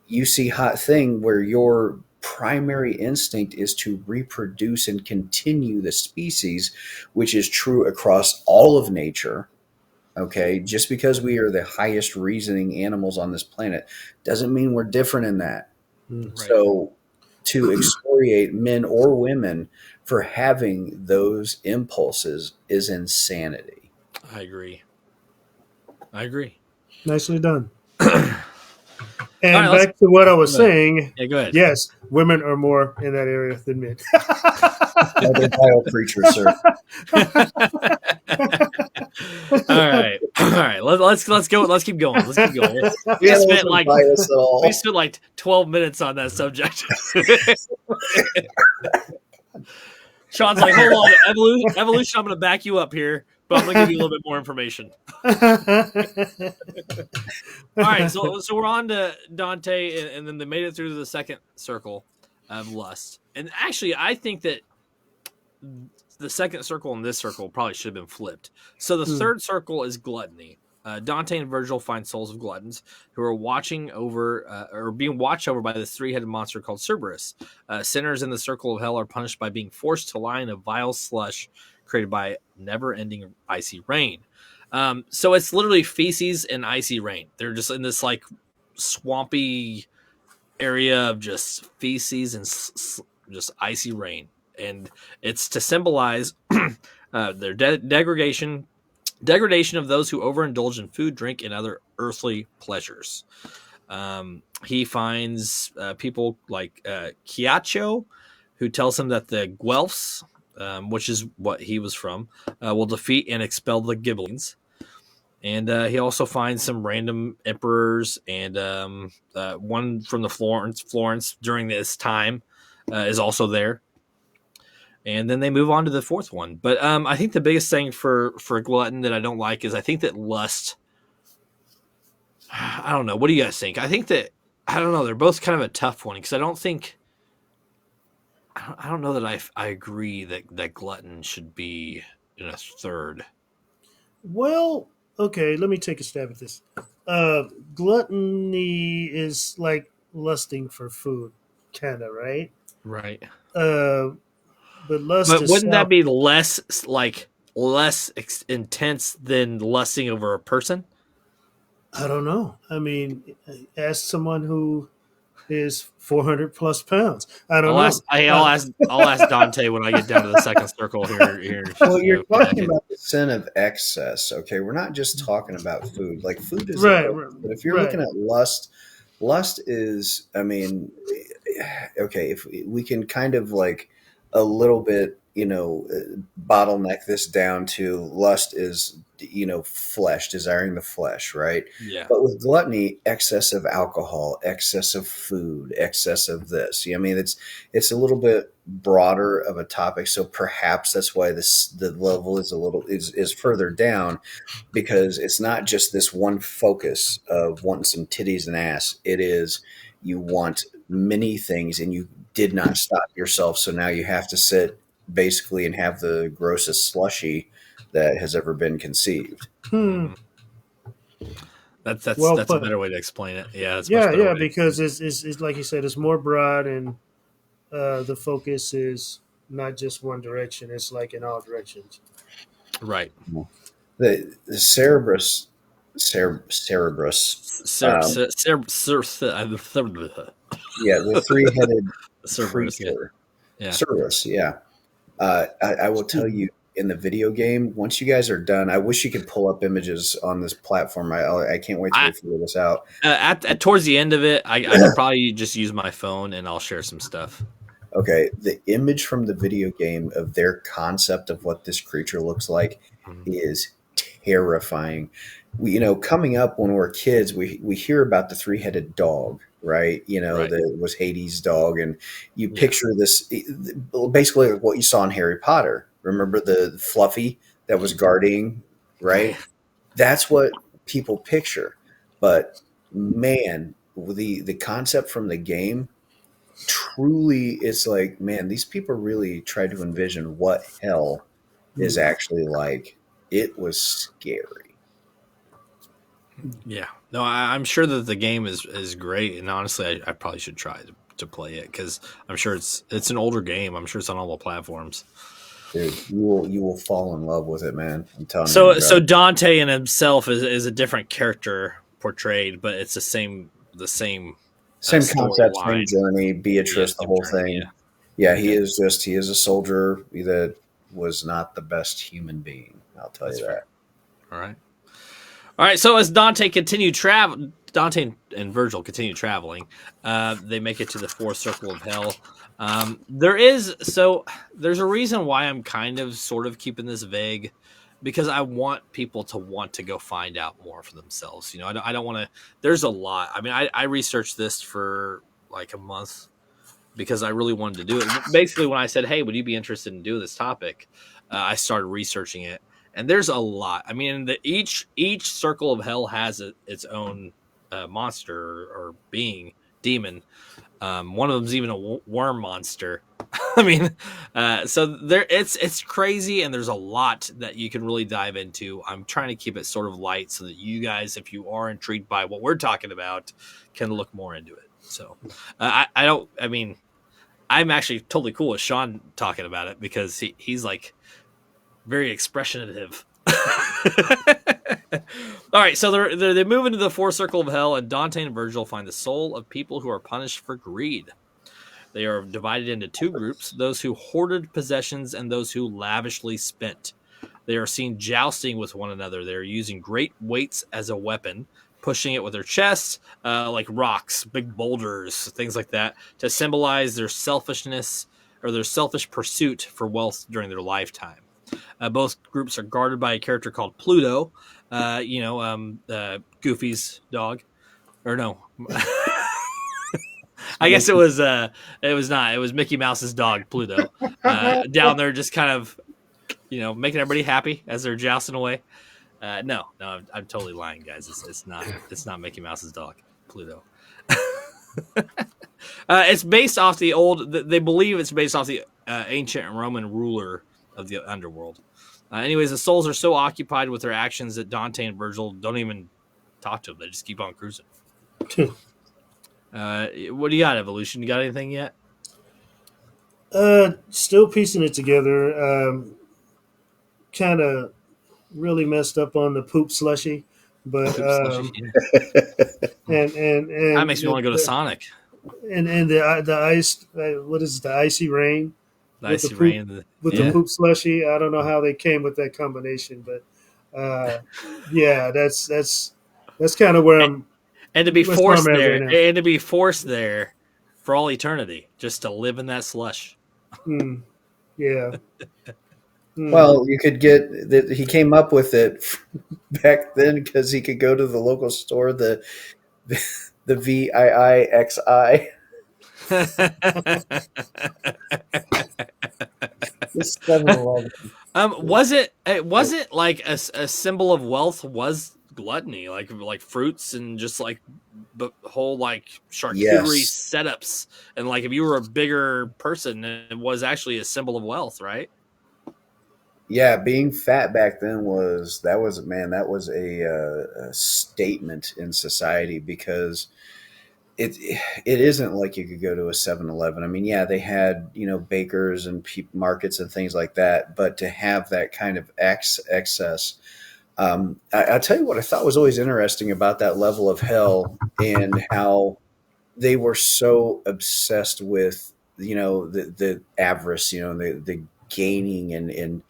You see hot thing where your primary instinct is to reproduce and continue the species, which is true across all of nature. Okay, just because we are the highest reasoning animals on this planet doesn't mean we're different in that. Right. So to excoriate men or women for having those impulses is insanity. I agree. Nicely done. And back to what I was saying. Yeah, go ahead. Yes, women are more in that area than men. They're bio creatures, sir. All right. Let's go. Let's keep going. We spent like 12 minutes on that subject. Sean's like, hold on, evolution. I'm going to back you up here, but I'm going to give you a little bit more information. All right, so we're on to Dante, and then they made it through the second circle of lust. And actually, I think that the second circle and this circle probably should have been flipped. So the third circle is gluttony. Dante and Virgil find souls of gluttons who are watching over or being watched over by this three-headed monster called Cerberus. Sinners in the circle of hell are punished by being forced to lie in a vile slush created by never-ending icy rain. So it's literally feces and icy rain. They're just in this like swampy area of just feces and just icy rain. And it's to symbolize their degradation of those who overindulge in food, drink, and other earthly pleasures. He finds people like Chiacho, who tells him that the Guelphs, which is what he was from, will defeat and expel the Ghibellines. And he also finds some random emperors, and one from the Florence during this time is also there. And then they move on to the fourth one. But I think the biggest thing for glutton that I don't like is I think that lust, I don't know. What do you guys think? I think that, I don't know. They're both kind of a tough one because I don't know that I agree that glutton should be in a third. Well, okay, let me take a stab at this. Gluttony is like lusting for food, kind of, right? Right. But lust But is wouldn't that be less like less intense than lusting over a person? I don't know. I mean, ask someone who is 400 plus pounds. I don't I'll know. ask. I'll ask Dante when I get down to the second circle here. Well, you're talking Okay. about the sin of excess. Okay, we're not just talking about food. Like food is a Right, bonus, right, but if you're right. looking at lust, lust is. I mean, okay, if we can kind of like a little bit, bottleneck this down to lust is, flesh, desiring the flesh, right? Yeah. But with gluttony, excess of alcohol, excess of food, excess of this. I mean, it's a little bit broader of a topic, so perhaps that's why the level is further down, because it's not just this one focus of wanting some titties and ass. It is, you want many things and you did not stop yourself, so now you have to sit basically and have the grossest slushy that has ever been conceived. Hmm. Mhm. That's Well that's a put. better way to explain it. Yeah, that's a much Yeah, better yeah, way to explain because it's like you said, it's more broad, and the focus is not just one direction. It's like in all directions. it. Right. The cerebrus, um, yeah, the three-headed Cerberus. Yeah. creature, Yeah. Cerberus, yeah. I will tell you, in the video game, once you guys are done, I wish you could pull up images on this platform. I can't wait till I we figure this out. at towards the end of it, I could probably just use my phone and I'll share some stuff. Okay, the image from the video game of their concept of what this creature looks like Mhm. is terrifying. Coming up when we're kids, we hear about the three-headed dog, right? Right. That was Hades' dog, and you Yeah. picture this basically like what you saw in Harry Potter. Remember the Fluffy that was guarding, Right. right? That's what people picture. But man, the concept from the game, truly, it's like, man, these people really tried to envision what hell is actually like. It was scary. Yeah. No, I'm sure that the game is great, and honestly, I probably should try to play it because I'm sure it's an older game. I'm sure it's on all the platforms. Dude, you will fall in love with it, man. I'm telling you, So bro. Dante in himself is a different character portrayed, but it's the same Same concept, same storyline. journey, Yeah, Beatrice, the same whole journey. Yeah. thing. Yeah, he Okay, is a soldier that was not the best human being. I'll tell that's you fair. that. All right. So as Dante and Virgil continue traveling. They make it to the fourth circle of hell. There's a reason why I'm kind of sort of keeping this vague, because I want people to want to go find out more for themselves. I don't want to. There's a lot. I mean, I researched this for like a month because I really wanted to do it. Basically, when I said, "Hey, would you be interested in doing this topic?" I started researching it, and there's a lot. I mean, each circle of hell has its own monster or being demon. One of them's even a worm monster. I mean, so there it's crazy, and there's a lot that you can really dive into. I'm trying to keep it sort of light so that you guys, if you are intrigued by what we're talking about, can look more into it. So I don't. I mean, I'm actually totally cool with Sean talking about it because he's like very expressionative. All right, so they move into the fourth circle of hell, and Dante and Virgil find the soul of people who are punished for greed. They are divided into two groups: those who hoarded possessions and those who lavishly spent. They are seen jousting with one another. They are using great weights as a weapon, pushing it with their chests, like rocks, big boulders, things like that, to symbolize their selfishness or their selfish pursuit for wealth during their lifetime. Both groups are guarded by a character called Pluto, Goofy's dog. Or no. I guess it was not. It was Mickey Mouse's dog, Pluto, down there just kind of, making everybody happy as they're jousting away. No, I'm totally lying, guys. It's not Mickey Mouse's dog, Pluto. It's based off the old. They believe it's based off the ancient Roman ruler of the underworld. Anyways, the souls are so occupied with their actions that Dante and Virgil don't even talk to them. They just keep on cruising. What do you got, Evolution? You got anything yet? Still piecing it together. kind of really messed up on the poop slushy, but Poop slushy. That and makes me want to go to Sonic. and the ice, what is it, the icy rain The with the icy poop rain. with the Yeah. poop slushy. I don't know how they came with that combination, but yeah, that's kind of where I'm. And to be That's where I'm forced at there, right now. and to be forced there for all eternity, just to live in that slush. Mm, yeah. Mm, Well, you could get that. He came up with it back then because he could go to the local store, the VIIXI. The 7-Eleven. was it like a symbol of wealth was gluttony, like fruits and just like the whole like charcuterie Yes. setups, and like if you were a bigger person, it was actually a symbol of wealth, right? Yeah, being fat back then that was a statement in society because it isn't like you could go to a 7-Eleven. I mean, yeah, they had, bakers and markets and things like that, but to have that kind of excess, I'll tell you what I thought was always interesting about that level of hell and how they were so obsessed with, the avarice, the gaining and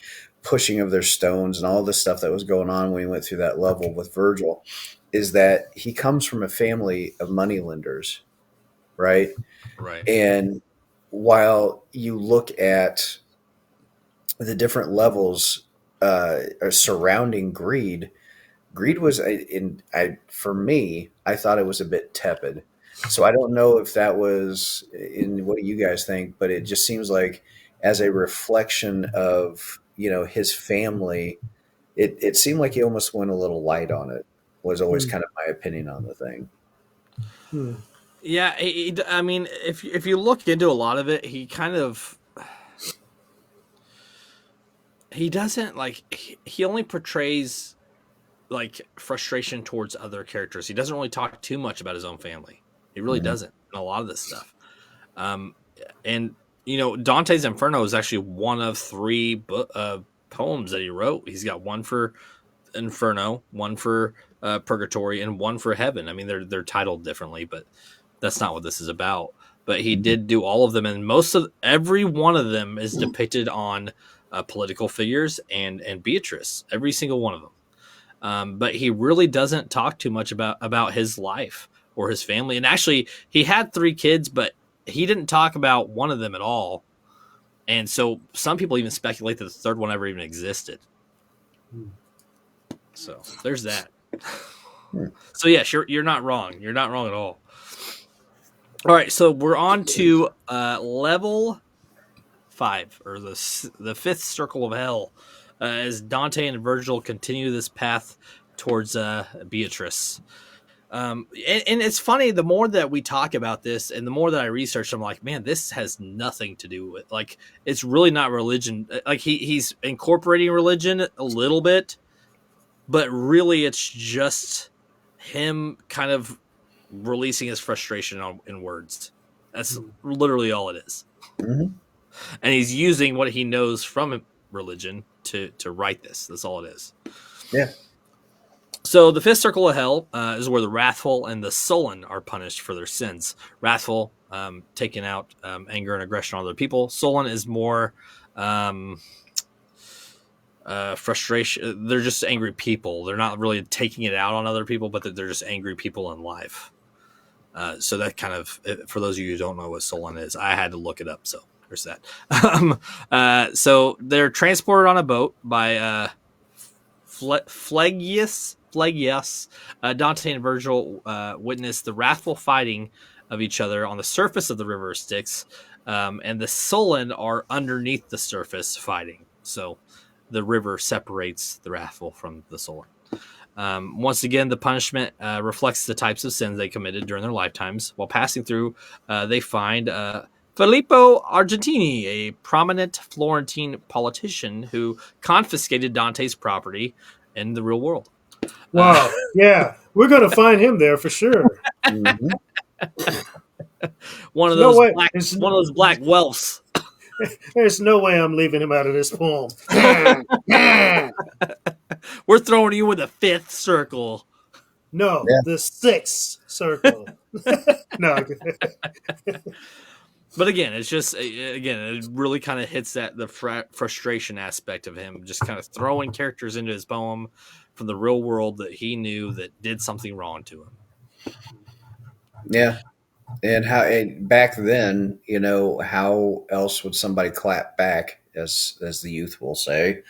pushing of their stones and all the stuff that was going on when he went through that level with Virgil, is that he comes from a family of moneylenders, right? Right. And while you look at the different levels surrounding greed, greed was for me, I thought it was a bit tepid. So I don't know if that was in what do you guys think, but it just seems like as a reflection of, his family, it seemed like he almost went a little light on it, was always mm, kind of my opinion on the thing. mm, Yeah, I mean, if you look into a lot of it, he kind of he doesn't like he only portrays like frustration towards other characters. He doesn't really talk too much about his own family. He really Mhm. doesn't in a lot of this stuff. Um, and Dante's Inferno is actually one of three poems that he wrote. He's got one for Inferno, one for Purgatory, and one for Heaven. I mean, they're titled differently, but that's not what this is about. But he did do all of them, and every one of them is depicted on political figures and Beatrice. Every single one of them. But he really doesn't talk too much about his life or his family. And actually, he had 3 kids, but he didn't talk about one of them at all. And so some people even speculate that the third one ever even existed. mm. So there's that. Hmm. So yeah, sure, you're not wrong. You're not wrong at all. All right, so we're on to level 5, or the 5th circle of hell, as Dante and Virgil continue this path towards Beatrice. And it's funny, the more that we talk about this and the more that I research, I'm like, man, this has nothing to do with, like, it's really not religion. Like he's incorporating religion a little bit, but really it's just him kind of releasing his frustration in words. That's literally all it is. Mhm. And he's using what he knows from religion to write this. That's all it is. Yeah. So the 5th circle of hell is where the wrathful and the sullen are punished for their sins. Wrathful, taking out anger and aggression on other people. Sullen is more frustration. They're just angry people. They're not really taking it out on other people, but they're just angry people in life. So that kind of, for those of you who don't know what sullen is, I had to look it up. So there's that. So they're transported on a boat by Phlegius. Dante and Virgil witness the wrathful fighting of each other on the surface of the river Styx, and the sullen are underneath the surface fighting. So the river separates the wrathful from the sullen. Once again, the punishment reflects the types of sins they committed during their lifetimes. While passing through, they find Filippo Argentini, a prominent Florentine politician who confiscated Dante's property in the real world. Wow. Yeah, we're gonna find him there for sure. Mhm. One of No those way. black Welfs. There's no way I'm leaving him out of this poem. We're throwing you in the fifth circle. No, Yeah. the sixth circle. No. But again, it's just it really kind of hits the frustration aspect of him, just kind of throwing characters into his poem from the real world that he knew that did something wrong to him. Yeah. And back then, how else would somebody clap back, as the youth will say,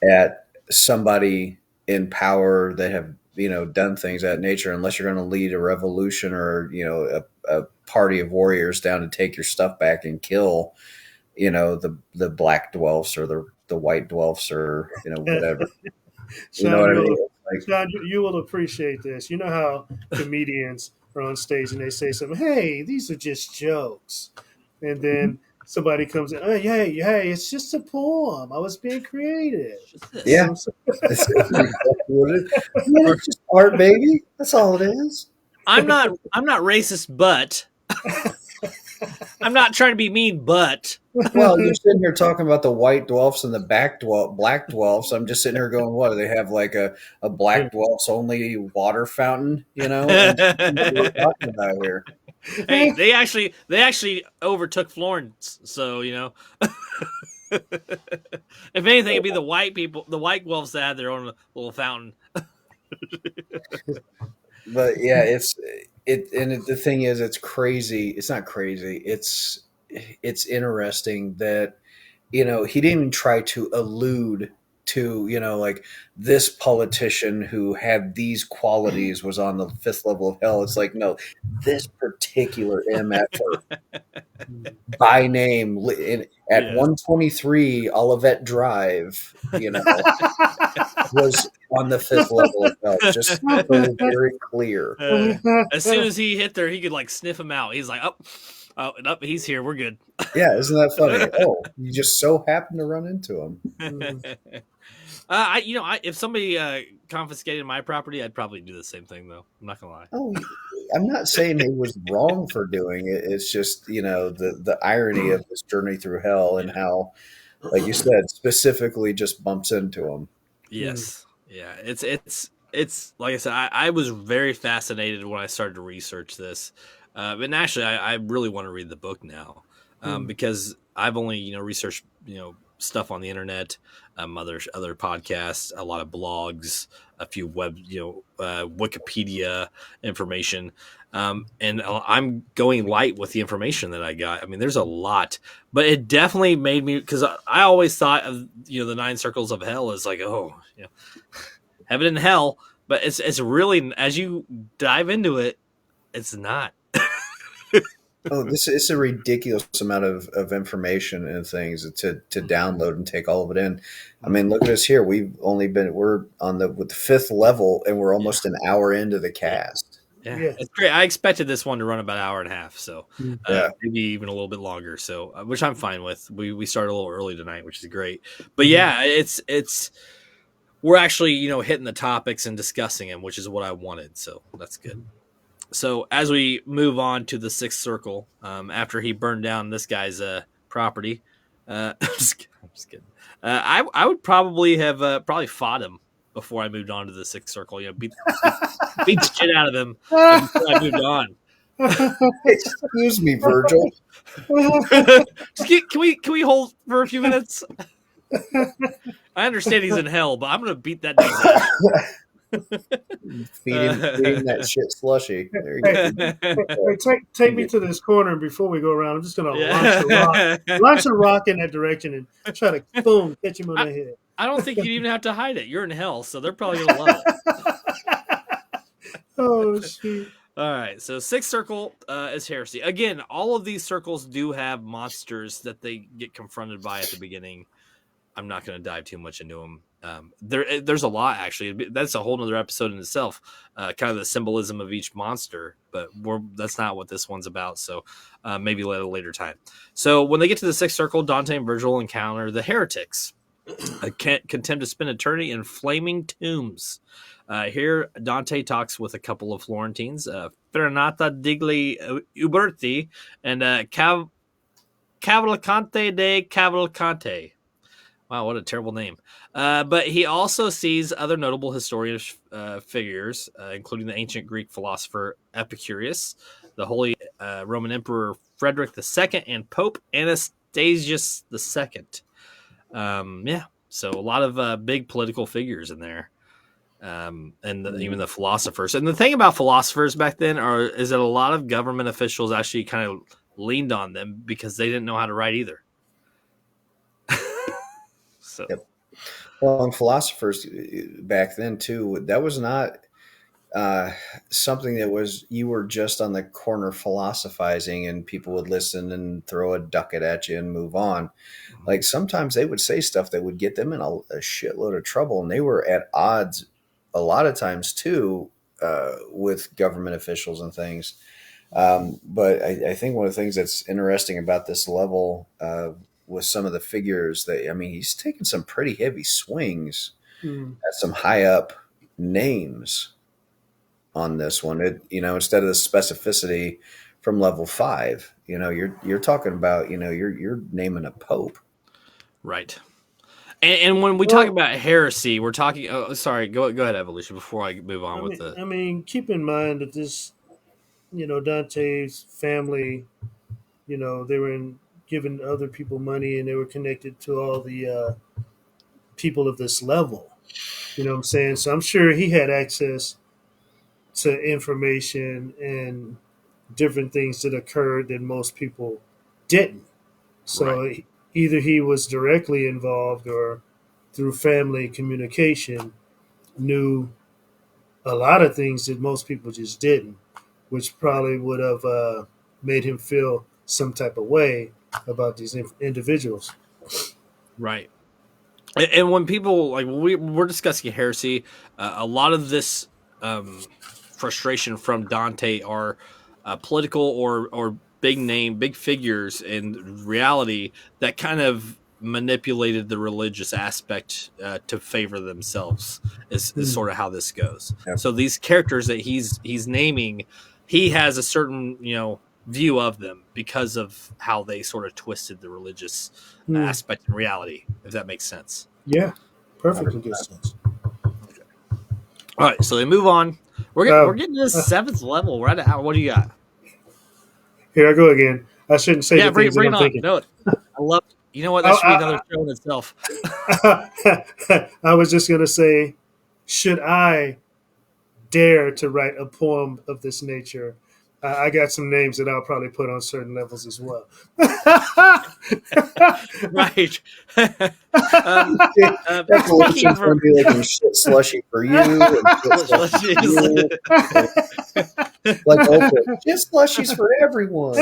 at somebody in power that have done things of that nature, unless you're going to lead a revolution or a party of warriors down to take your stuff back and kill the black dwarfs or the white dwarfs or whatever. You know Sean, what I mean? Sean, you will appreciate this. You know how comedians are on stage and they say something, hey, these are just jokes. And then somebody comes in, oh, hey, it's just a poem. I was being creative. Yeah. That's exactly what it is. Yeah, it's just art, baby. That's all it is. I'm not racist, but I'm not trying to be mean, but Well, you're sitting here talking about the white dwarfs and the black dwarfs. I'm just sitting here going, what do they have, like a black dwarfs only water fountain? And what we're talking about here. hey, they actually overtook Florence, so if anything, it'd be the white people, the white wolves that had their own little fountain. But yeah, the thing is, it's crazy. It's not crazy. It's interesting that he didn't even try to allude to like this politician who had these qualities was on the fifth level of hell. It's like, no, this particular MF by name at 123 Olivet Drive, was on the fifth level of hell. Just so very clear. As soon as he hit there, he could like sniff him out. He's like, oh, he's here. We're good. Yeah, isn't that funny? Oh, you just so happen to run into him. If somebody confiscated my property, I'd probably do the same thing, though. I'm not gonna lie. Oh, I'm not saying he was wrong for doing it. It's just the irony of this journey through hell and how, like you said, specifically just bumps into him. Yes, yeah. It's like I said, I was very fascinated when I started to research this, but actually, I really want to read the book now because I've only researched stuff on the internet, other podcasts, a lot of blogs, a few web Wikipedia information, and I'm going light with the information that I got. I mean, there's a lot, but it definitely made me, because I always thought of the 9 circles of hell as like, heaven and hell, but it's really, as you dive into it, it's not. It's a ridiculous amount of information and things to download and take all of it in. I mean, look at us here. We're on with the 5th level, and we're almost an hour into the cast. Yeah, it's great. I expected this one to run about an hour and a half, so maybe even a little bit longer. So, which I'm fine with. We started a little early tonight, which is great. But yeah, it's we're actually hitting the topics and discussing them, which is what I wanted. So that's good. So as we move on to the 6th circle, after he burned down this guy's property, I'm just kidding. I would probably have fought him before I moved on to the 6th circle. Beat the shit out of him before I moved on. Excuse me, Virgil. Can we hold for a few minutes? I understand he's in hell, but I'm going to beat that dude's ass. Feed him that shit slushy. There you go. Take me to this corner before we go around. I'm just going to launch a rock in that direction and try to boom, catch him on the head. I don't think you'd even have to hide it. You're in hell, so they're probably going to love it. Oh, shit. All right, so 6th circle is heresy. Again, all of these circles do have monsters that they get confronted by at the beginning. I'm not going to dive too much into them. There's a lot, actually. That's a whole other episode in itself, kind of the symbolism of each monster, but that's not what this one's about, so maybe at a later time. So when they get to the 6th circle, Dante and Virgil encounter the heretics, contempt to spend eternity in flaming tombs. Here, Dante talks with a couple of Florentines, Fernata degli Uberti and Cavalcante de Cavalcante. Wow, what a terrible name. But he also sees other notable historian figures, including the ancient Greek philosopher Epicurus, the Holy Roman Emperor Frederick II, and Pope Anastasius II. So a lot of big political figures in there. Even the philosophers. And the thing about philosophers back then is that a lot of government officials actually kind of leaned on them because they didn't know how to write either. So, yep. Well, and philosophers back then too, that was not something that was, you were just on the corner philosophizing and people would listen and throw a ducat at you and move on. Like sometimes they would say stuff that would get them in a shitload of trouble, and they were at odds a lot of times too with government officials and things. But I think one of the things that's interesting about this level with some of the figures that, I mean, he's taken some pretty heavy swings at some high up names on this one. Instead of the specificity from level 5, you're talking about, you're naming a pope. Right. And when we talk about heresy, we're talking. Oh, sorry. Go ahead, Evolution. Before I move on keep in mind that this, Dante's family, they were giving other people money, and they were connected to all the people of this level. You know what I'm saying? So I'm sure he had access to information and different things that occurred that most people didn't. So either he was directly involved or through family communication knew a lot of things that most people just didn't, which probably would have made him feel some type of way about these individuals. Right. And when people, like, we're discussing heresy, a lot of this frustration from Dante are political or big figures in reality that kind of manipulated the religious aspect to favor themselves is sort of how this goes. Yeah. So these characters that he's naming, he has a certain, view of them because of how they sort of twisted the religious aspect in reality, if that makes sense. Yeah, perfectly good sense. Okay. All right, so they move on. We're getting to the 7th level. We're at an hour. What do you got? Here I go again. I shouldn't say bring it on. Thinking. No, I love it. You know what? That should be another show in itself. I was just going to say, should I dare to write a poem of this nature? I got some names that I'll probably put on certain levels as well. Right. Evolution's going to be like a shit slushy for you. Like Oprah, shit slushies for everyone.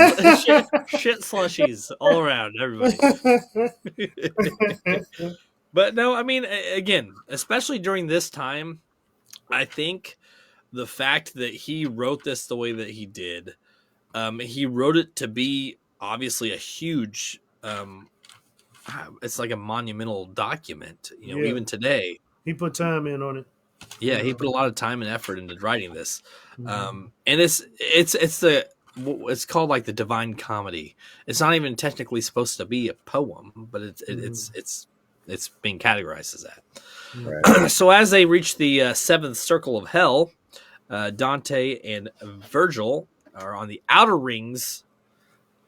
Shit slushies all around, everybody. But no, I mean, again, especially during this time, I think the fact that he wrote this the way that he did, he wrote it to be obviously a huge, it's like a monumental document, even today. He put time in on it. Yeah, he put a lot of time and effort into writing this. And it's called like the Divine Comedy. It's not even technically supposed to be a poem, but it's being categorized as that. Right. So as they reach the 7th circle of hell, Dante and Virgil are on the outer rings.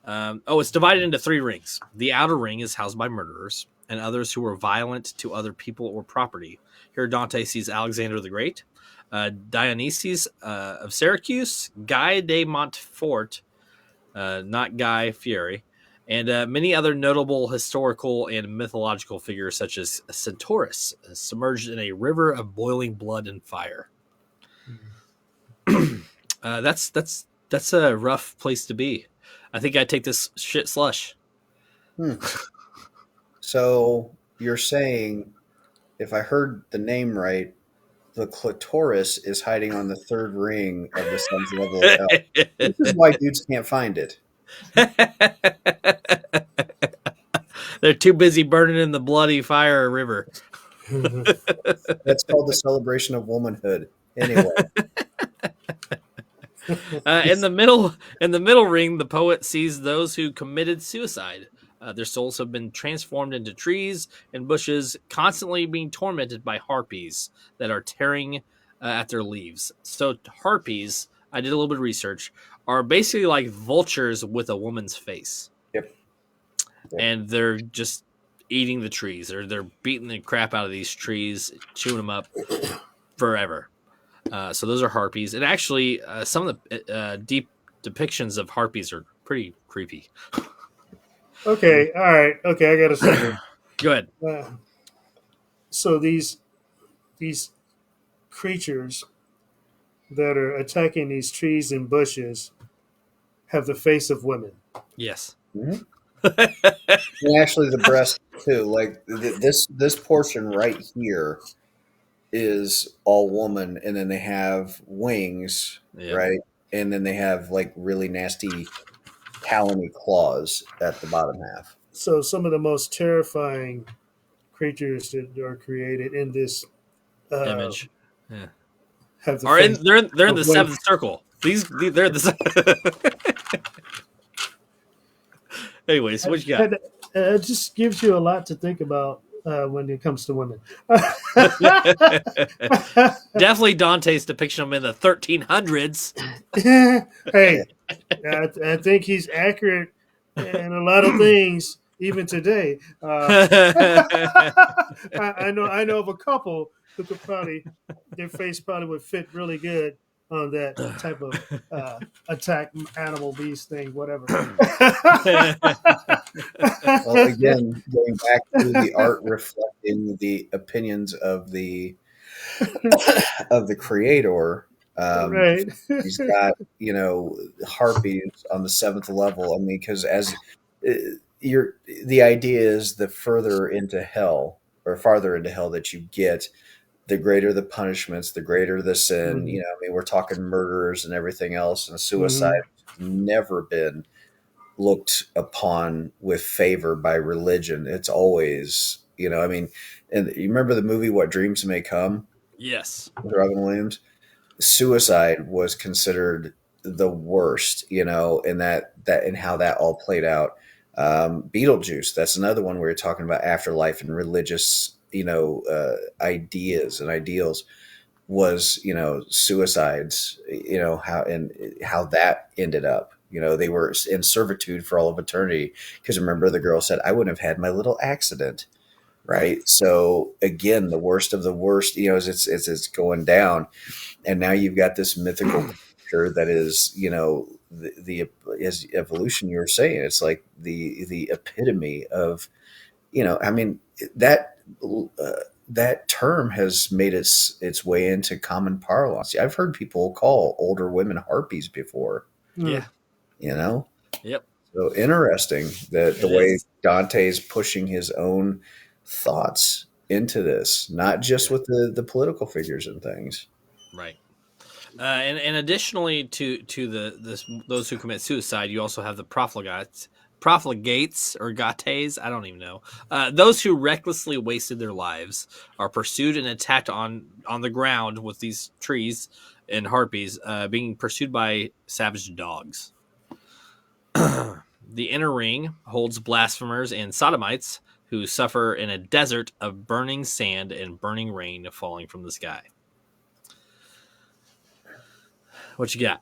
It's divided into 3 rings. The outer ring is housed by murderers and others who were violent to other people or property. Here Dante sees Alexander the Great, Dionysius of Syracuse, Guy de Montfort, not Guy Fieri, and many other notable historical and mythological figures such as Centaurus, submerged in a river of boiling blood and fire. That's a rough place to be. I think I'd take this shit slush. So you're saying, if I heard the name right, the clitoris is hiding on the 3rd ring of the sun's level of hell. This is why dudes can't find it. They're too busy burning in the bloody fire river. That's called the celebration of womanhood. Anyway. In the middle ring, the poet sees those who committed suicide, Their souls have been transformed into trees and bushes, constantly being tormented by harpies that are tearing at their leaves. So harpies, I did a little bit of research, are basically like vultures with a woman's face. Yep. And they're just eating the trees. They're beating the crap out of these trees, chewing them up forever. So those are harpies. And actually, some of the deep depictions of harpies are pretty creepy. Okay, all right. Okay, I got a second. Go ahead. So these creatures that are attacking these trees and bushes have the face of women. Yes. Mm-hmm. And actually, the breast too. Like this portion right here is all woman, and then they have wings, right? And then they have like really nasty talony claws at the bottom half. So some of the most terrifying creatures that are created in this Image. Yeah. have the Are face they're in the of women. seventh circle. They're the. Anyways, what you got? It just gives you a lot to think about when it comes to women. Definitely Dante's depiction of them in the 1300s. Hey, I think he's accurate in a lot of things, even today. I know of a couple who could their face probably would fit really good on that type of attack animal beast thing, whatever. Well, again, going back to the art reflecting the opinions of the creator. Right. He's got harpies on the 7th level. I mean, because as the idea is the further into hell or farther into hell that you get, the greater the punishments, the greater the sin. Mm-hmm. I mean, we're talking murderers and everything else, and suicide has never been looked upon with favor by religion. It's always, I mean, and you remember the movie What Dreams May Come? Yes. With Robin Williams? Suicide was considered the worst, and and how that all played out. Beetlejuice, that's another one where you're talking about afterlife and religious, ideas and ideals, was, suicides, how that ended up. They were in servitude for all of eternity. Because remember, the girl said, I wouldn't have had my little accident. Right. So again, the worst of the worst, as it's going down. And now you've got this mythical creature that is, as evolution, you were saying, it's like the epitome of, I mean, that term has made its way into common parlance. I've heard people call older women harpies before. Yeah. Yep. So interesting that the way Dante's pushing his own thoughts into this, not just with the political figures and things. Right. And additionally to those who commit suicide, you also have the profligates or gates. I don't even know. Those who recklessly wasted their lives are pursued and attacked on the ground with these trees and harpies, being pursued by savage dogs. The inner ring holds blasphemers and sodomites who suffer in a desert of burning sand and burning rain falling from the sky. What you got?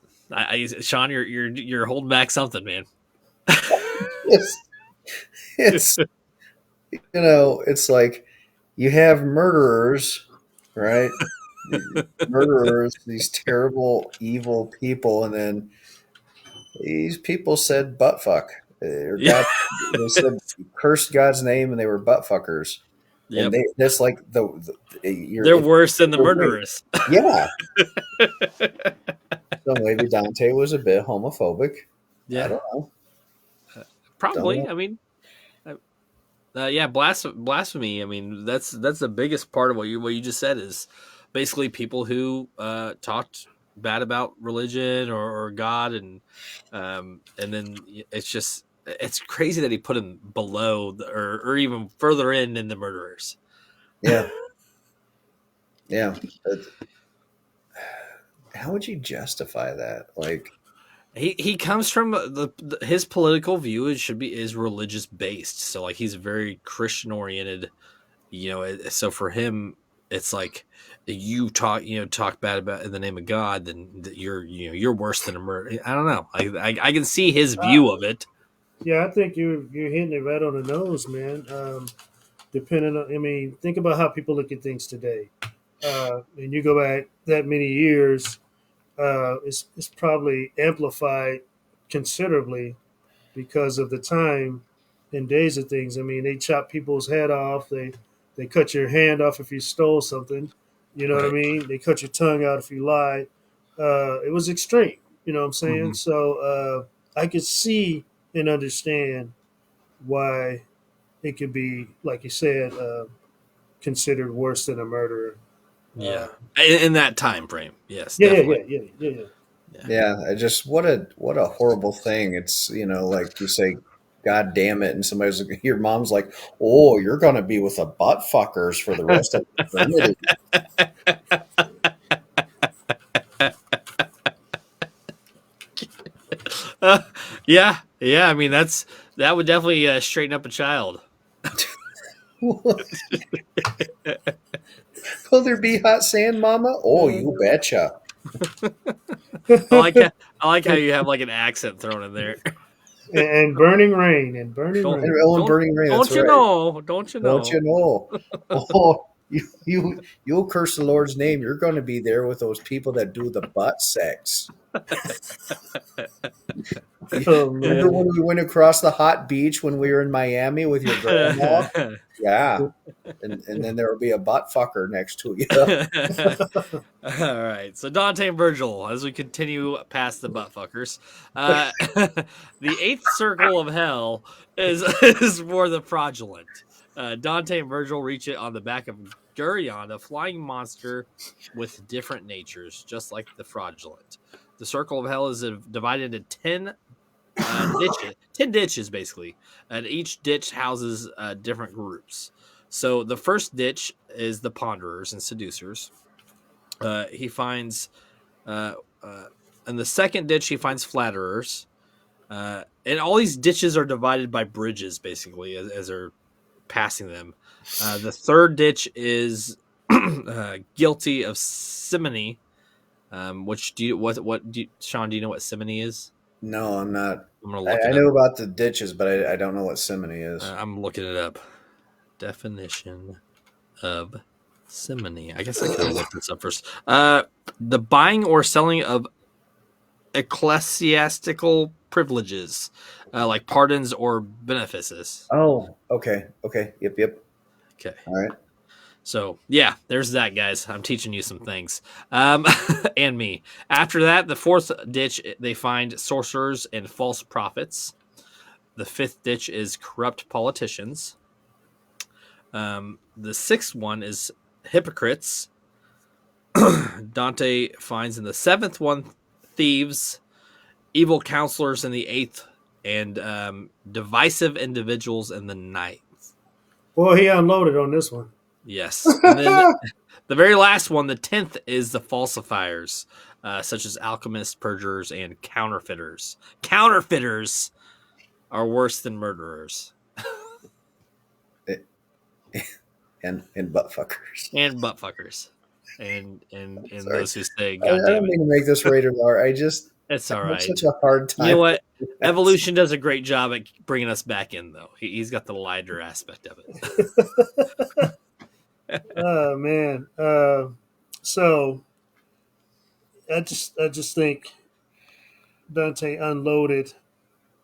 Sean, you're holding back something, man. It's it's like you have murderers, right? Murderers, these terrible, evil people, and then these people said butt fuck. They said cursed God's name, and they were butt fuckers. Yep. And that's like they're worse than the murderers. Yeah. So maybe Dante was a bit homophobic. Yeah. I don't know. Probably. Don't know. I mean, blasphemy. I mean, that's the biggest part of what you just said is basically people who talked bad about religion or God, and then it's crazy that he put him below or even further in than the murderers. Yeah. Yeah. How would you justify that? Like, He comes from his political view is religious based. So like he's very Christian oriented. So for him, it's like talk bad about in the name of God, then you're worse than a murder. I don't know. I can see his Uh, view of it. yeah, I think you're hitting it right on the nose, man. Depending on, I mean, think about how people look at things today, and you go back that many years, it's probably amplified considerably because of the time and days of things. I mean, they chop people's head off. They cut your hand off if you stole something. You know what I Right. mean? They cut your tongue out if you lied. It was extreme. You know what I'm saying? Mm-hmm. So I could see and understand why it could be, like you said, considered worse than a murderer. Yeah. In that time frame, yes, Yeah, yeah, definitely. yeah, yeah, yeah, yeah. Yeah. Yeah, I just what a horrible thing. It's like you say, God damn it, and your mom's like, oh, you're gonna be with a butt fuckers for the rest of eternity. Yeah, yeah. I mean, that would definitely straighten up a child. Will there be hot sand, Mama? Oh, you betcha. I like how, I like how you have like an accent thrown in there. And burning rain and burning Don't And rain. Ellen don't Burning Rain, that's don't you right. know? Don't you Don't know? you know? Oh, you'll curse the Lord's name. You're going to be there with those people that do the butt sex. Oh Remember man. when we went across the hot beach when we were in Miami with your grandma? Yeah, and then there will be a butt fucker next to you. All right. So Dante and Virgil, as we continue past the butt fuckers, the eighth circle of hell is is for the fraudulent. Dante and Virgil reach it on the back of Gurion, a flying monster with different natures, just like the fraudulent. The circle of hell is divided into 10 ditches basically, and each ditch houses different groups. So the first ditch is the ponderers and seducers. He finds uh, uh, in the second ditch he finds flatterers, and all these ditches are divided by bridges basically as they're passing them. The third ditch is guilty of simony. Which do you what do you, Sean? Do you know what simony is? No, I'm not. I'm gonna look I it up. know about the ditches, but I don't know what simony is. I'm looking it up. Definition of simony. I guess I could have looked this up first. The buying or selling of ecclesiastical privileges, like pardons or benefices. Oh, okay, okay, yep. Okay. All right. So yeah, there's that, guys. I'm teaching you some things, and me. After that, the fourth ditch they find sorcerers and false prophets. The fifth ditch is corrupt politicians. The sixth one is hypocrites. Dante finds in the seventh one thieves, evil counselors in the eighth, and divisive individuals in the ninth. Boy, he unloaded on this one. Yes. And then the very last one, the 10th, is the falsifiers, such as alchemists, perjurers, and counterfeiters. Counterfeiters are worse than murderers and butt fuckers. and butt fuckers. And Sorry. those who say, I God damn don't it. mean to make this rated R. I just It's I all have right. such a hard time. You know what? with that. Evolution does a great job at bringing us back in, though. He's got the lighter aspect of it. Oh man. So I just think Dante unloaded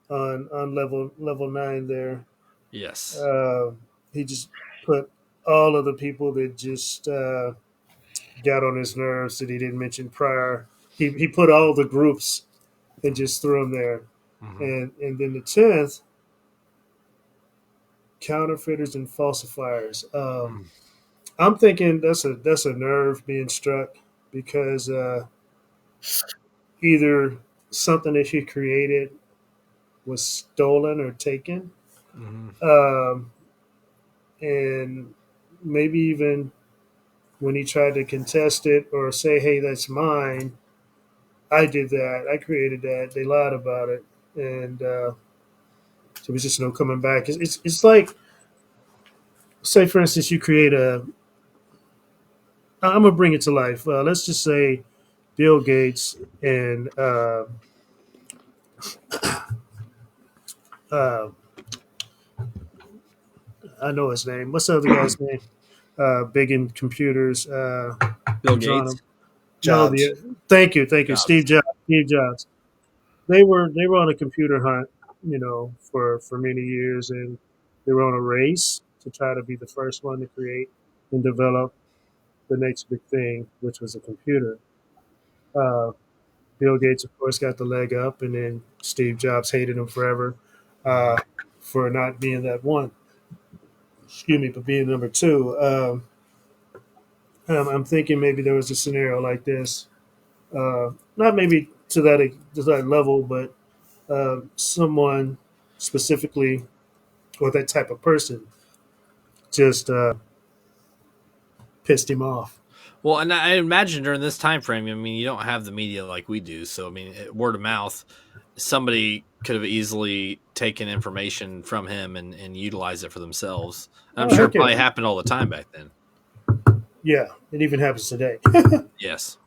on level 9 there. Yes. Uh, he just put all of the people that just got on his nerves that he didn't mention prior. He put all the groups and just threw them there. Mm-hmm. And then the 10th, counterfeiters and falsifiers. I'm thinking that's a nerve being struck because either something that he created was stolen or taken, Mm-hmm. um, and maybe even when he tried to contest it or say, "Hey, that's mine," I did that. I created that. They lied about it, and so there was just no coming back. It's like, say, for instance, you create a. I'm gonna bring it to life. Let's just say Bill Gates and uh, I know his name. What's the other guy's name? Big in computers. Bill I'm drawing Gates him. No, Jobs. the thank you, jobs. Steve Jobs. Steve Jobs. They were on a computer hunt, for many years, and they were on a race to try to be the first one to create and develop the next big thing, which was a computer. Uh, Bill Gates, of course, got the leg up, and then Steve Jobs hated him forever uh, for not being that one. Excuse me, but being number two. I'm thinking maybe there was a scenario like this, not maybe to that level, but someone specifically or that type of person just pissed him off. Well, and I imagine during this time frame, I mean, you don't have the media like we do, so I mean, word of mouth, somebody could have easily taken information from him and utilized it for themselves. And I'm Oh sure it heck probably yeah, happened all the time back then. yeah. It even happens today. Yes,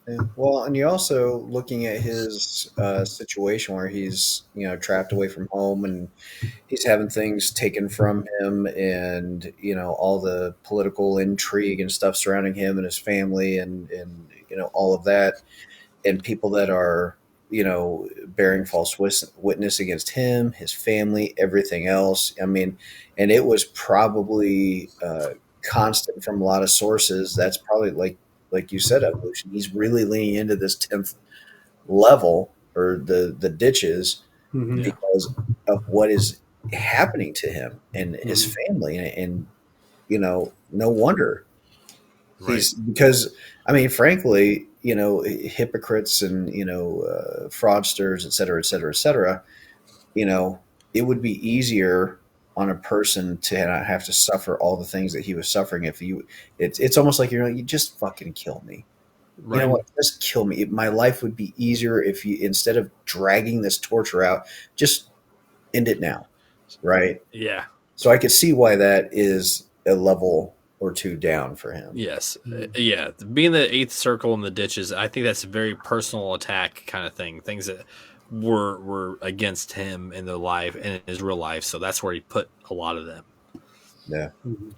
Yeah. Well, and you're also looking at his situation where he's trapped away from home, and he's having things taken from him, and all the political intrigue and stuff surrounding him and his family, and all of that, and people that are bearing false witness against him, his family, everything else. I mean, and it was probably constant from a lot of sources. That's probably like you said, evolution. He's really leaning into this 10th level, or the ditches, Hmm. yeah, because of what is happening to him and his Hmm. family, and no wonder right. he's, because I mean, frankly, hypocrites and fraudsters, et cetera, et cetera, et cetera. You know, it would be easier on a person to not have to suffer all the things that he was suffering if you. It's almost like you just fucking kill me. You know Right. Hmm. what? Just kill me. My life would be easier if you, instead of dragging this torture out, just end it now, right? Yeah. So I could see why that is a level or two down for him. Yes. Hmm. Yeah. Being the eighth circle in the ditches, I think that's a very personal attack kind of thing. Things that were against him in their life and in his real life. So that's where he put a lot of them. Yeah. Hmm.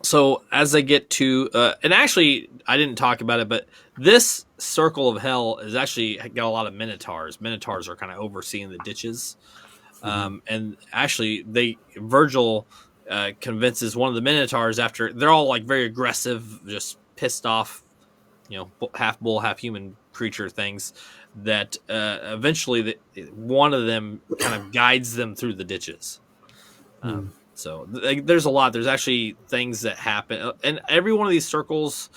So as I get to, and actually, I didn't talk about it, but this circle of hell is actually got a lot of minotaurs. Minotaurs are kind of overseeing the ditches, Hmm. and actually, Virgil convinces one of the minotaurs after they're all like very aggressive, just pissed off, half bull, half human creature things. That eventually, one of them kind of guides them through the ditches. So there's a lot. There's actually things that happen, and every one of these circles,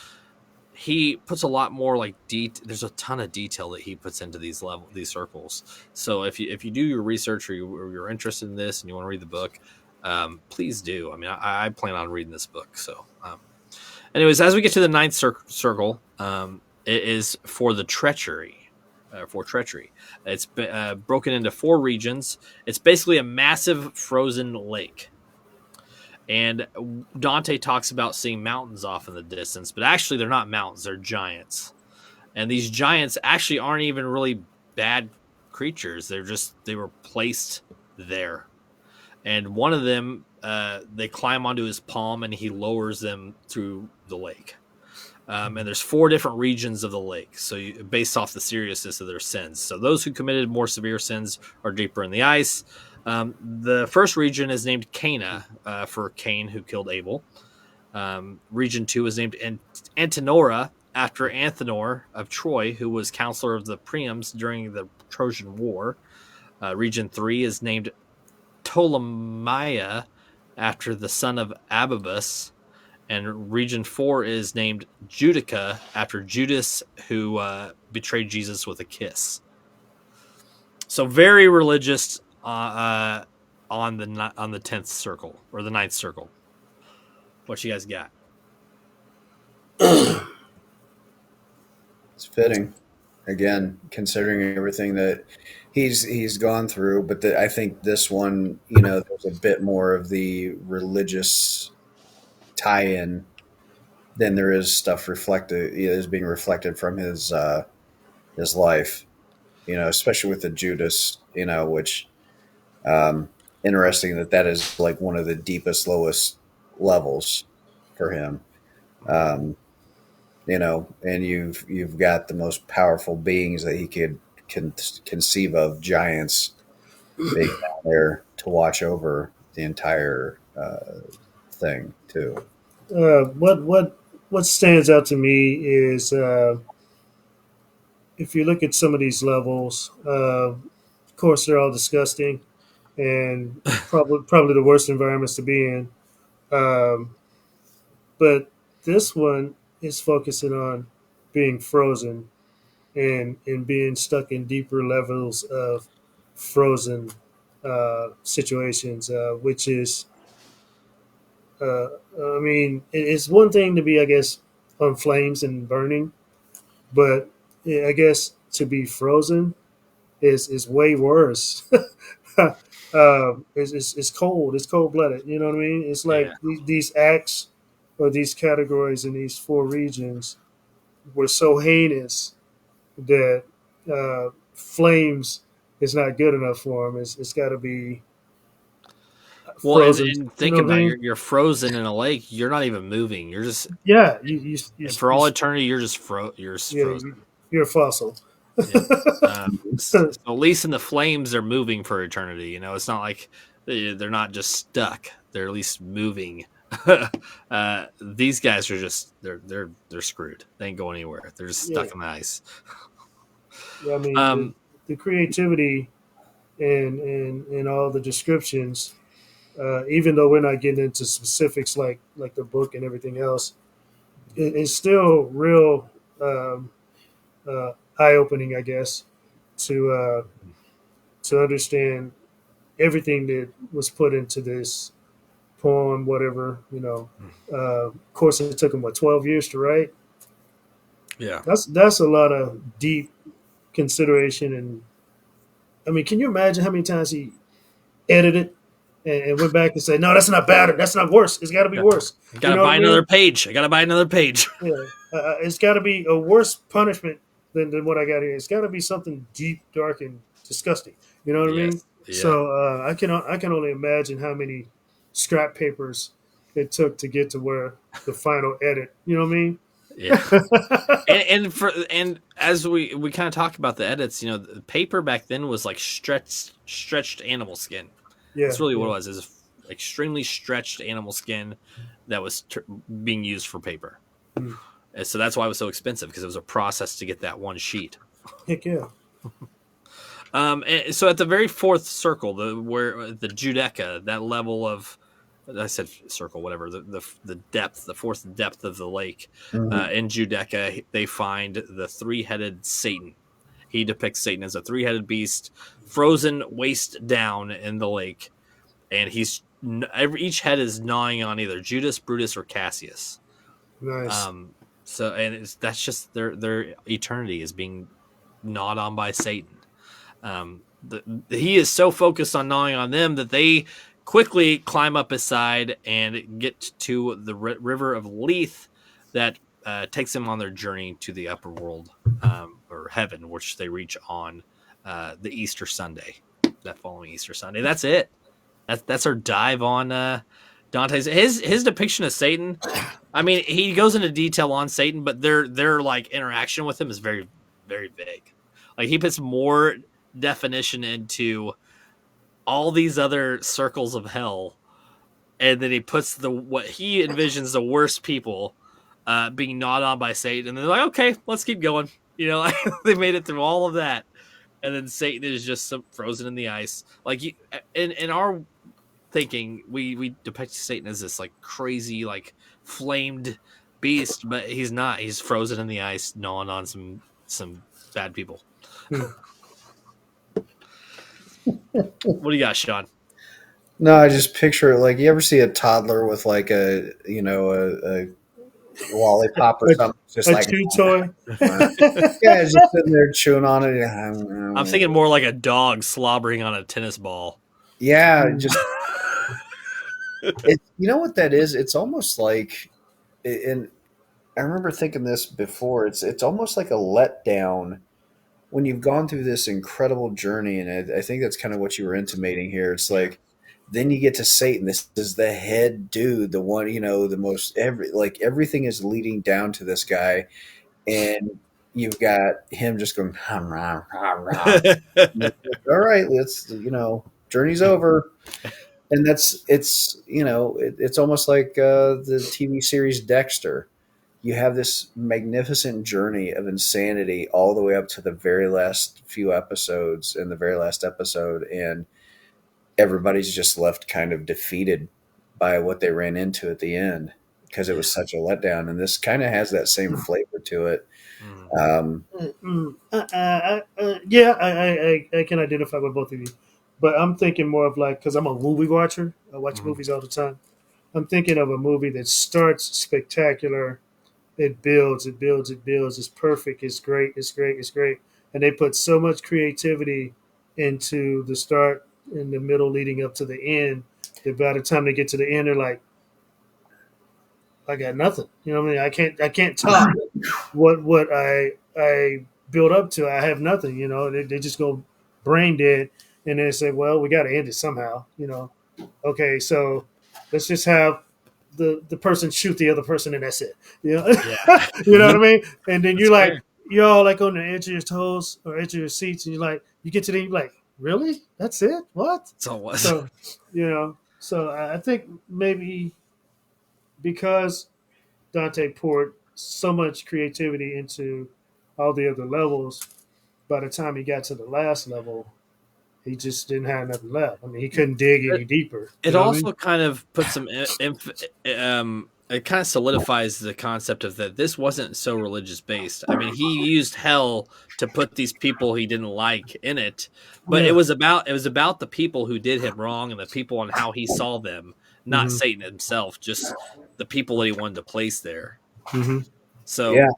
he puts a lot more like there's a ton of detail that he puts into these circles. So if you do your research, or you're interested in this and you want to read the book, please do. I mean, I plan on reading this book. So, anyways, as we get to the ninth circle, it is for the treachery. For treachery, it's broken into 4 regions. It's basically a massive frozen lake. And Dante talks about seeing mountains off in the distance, but actually they're not mountains, they're giants. And these giants actually aren't even really bad creatures. They were placed there. And one of them, they climb onto his palm and he lowers them through the lake. And there's 4 different regions of the lake, so based off the seriousness of their sins. So those who committed more severe sins are deeper in the ice. The first region is named Cana, for Cain, who killed Abel. Region 2 is named Antenora, after Antenor of Troy, who was counselor of the Priams during the Trojan War. Region 3 is named Ptolemaia, after the son of Ababus. And region 4 is named Judica, after Judas, who betrayed Jesus with a kiss. So very religious on the 10th circle, or the ninth circle. What you guys got? It's fitting. again, considering everything that he's gone through. But I think this one, you know, there's a bit more of the religious tie-in than there is stuff reflected is being reflected from his life. You know, especially with the Judas. You know, which um, interesting that is like one of the deepest, lowest levels for him. Um, you know, and you've got the most powerful beings that he can conceive of, giants being down there to watch over the entire thing too. What stands out to me is if you look at some of these levels. Of course, they're all disgusting and probably the worst environments to be in. Um, but this one is focusing on being frozen and being stuck in deeper levels of frozen situations, which is, I mean, it's one thing to be, I guess, on flames and burning, but I guess to be frozen is way worse. It's cold. It's cold blooded. You know what I mean? It's like Yeah. these acts or these categories in these four regions were so heinous that flames is not good enough for them. It's got to be Well, frozen. and You think know what I about it, mean? you're frozen in a lake. You're not even moving. You're just Yeah. for all eternity. You're just Yeah. frozen. You're a fossil. Yeah. So at least in the flames, they're moving for eternity. You know, it's not like they're not just stuck. They're at least moving. These guys are just they're screwed. They ain't going anywhere. They're just Yeah. stuck in the ice. I mean Um, the creativity and all the descriptions. Even though we're not getting into specifics like the book and everything else, it's still real eye opening, I guess, to to understand everything that was put into this poem, whatever. Of course, it took him 12 years to write. yeah, That's a lot of deep consideration, and I mean, can you imagine how many times he edited and went back and said, "No, that's not better. That's not worse. It's got to be yeah. worse." I You gotta know what buy I another mean? page. I gotta buy another page. Yeah, it's got to be a worse punishment than what I got here. It's got to be something deep, dark, and disgusting. You know what I mean? Yes. Yeah. So I can only imagine how many scrap papers it took to get to where the final edit. You know what I mean? Yeah. And as we kind of talked about the edits, you know, the paper back then was like stretched animal skin. Yeah, That's really what yeah. it was. Is extremely stretched animal skin that was being used for paper. Mm. And so that's why it was so expensive because it was a process to get that one sheet. Heck yeah. And so at the very fourth circle, the Judeca, that level of, I said circle, whatever, the depth, the fourth depth of the lake, Mhm. in Judeca, they find the three-headed Satan. He depicts Satan as a three-headed beast, frozen waist down in the lake, and each head is gnawing on either Judas, Brutus, or Cassius. Nice. Um, that's just their eternity is being gnawed on by Satan. He is so focused on gnawing on them that they quickly climb up his side and get to the river of Lethe that takes them on their journey to the upper world, or heaven, which they reach on the Easter Sunday, that following Easter Sunday. That's it. That's our dive on Dante's his depiction of Satan. I mean, he goes into detail on Satan, but their like interaction with him is very, very vague. Like he puts more definition into all these other circles of hell, and then he puts what he envisions the worst people being gnawed on by Satan, and they're like, okay, let's keep going. You know, like, they made it through all of that, and then Satan is just frozen in the ice. Like in our thinking, we depict Satan as this like crazy, like flamed beast, but he's not. He's frozen in the ice, gnawing on some bad people. Hmm. What do you got, Sean? No, I just picture it like you ever see a toddler with like a lollipop or A, something. Just a like, chew toy. yeah, just sitting there chewing on it. I'm thinking more like a dog slobbering on a tennis ball. Yeah, just you know what that is? It's almost like, and I remember thinking this before. It's almost like a letdown when you've gone through this incredible journey, and I think that's kind of what you were intimating here. It's like then you get to Satan. This is the head dude, the one, the most everything is leading down to this guy, and you've got him just going, "Rah, rah, rah, rah." All right, let's, journey's over. And it's almost like the TV series Dexter. You have this magnificent journey of insanity all the way up to the very last few episodes and the very last episode, and everybody's just left kind of defeated by what they ran into at the end because it was such a letdown. And this kind of has that same flavor to it. Um, Yeah, I can identify with both of you, but I'm thinking more of like because I'm a movie watcher. I watch movies all the time. I'm thinking of a movie that starts spectacular. It builds, it builds, it builds. It's perfect. It's great. It's great. It's great. And they put so much creativity into the start and the middle leading up to the end that by the time they get to the end, they're like, I got nothing. You know what I mean? I can't top what I built up to. I have nothing. They just go brain dead, and then say, well, we got to end it somehow. Okay, so let's just have the person shoot the other person, and that's it. Yeah. You know what I mean? And then That's fair. you're all like on the edge of your toes or edge of your seats, and you get to the end, you're like, really? That's it? What? That's all it was. So I think maybe because Dante poured so much creativity into all the other levels, by the time he got to the last level, he just didn't have nothing left. I mean, he couldn't dig any deeper. You It know what I mean? also kind of puts some it kind of solidifies the concept of that this wasn't so religious based. I mean, he used hell to put these people he didn't like in it, but it Yeah. was about the people who did him wrong and the people and how he saw them, not Hmm. Satan himself, just the people that he wanted to place there. Hmm. So, yeah,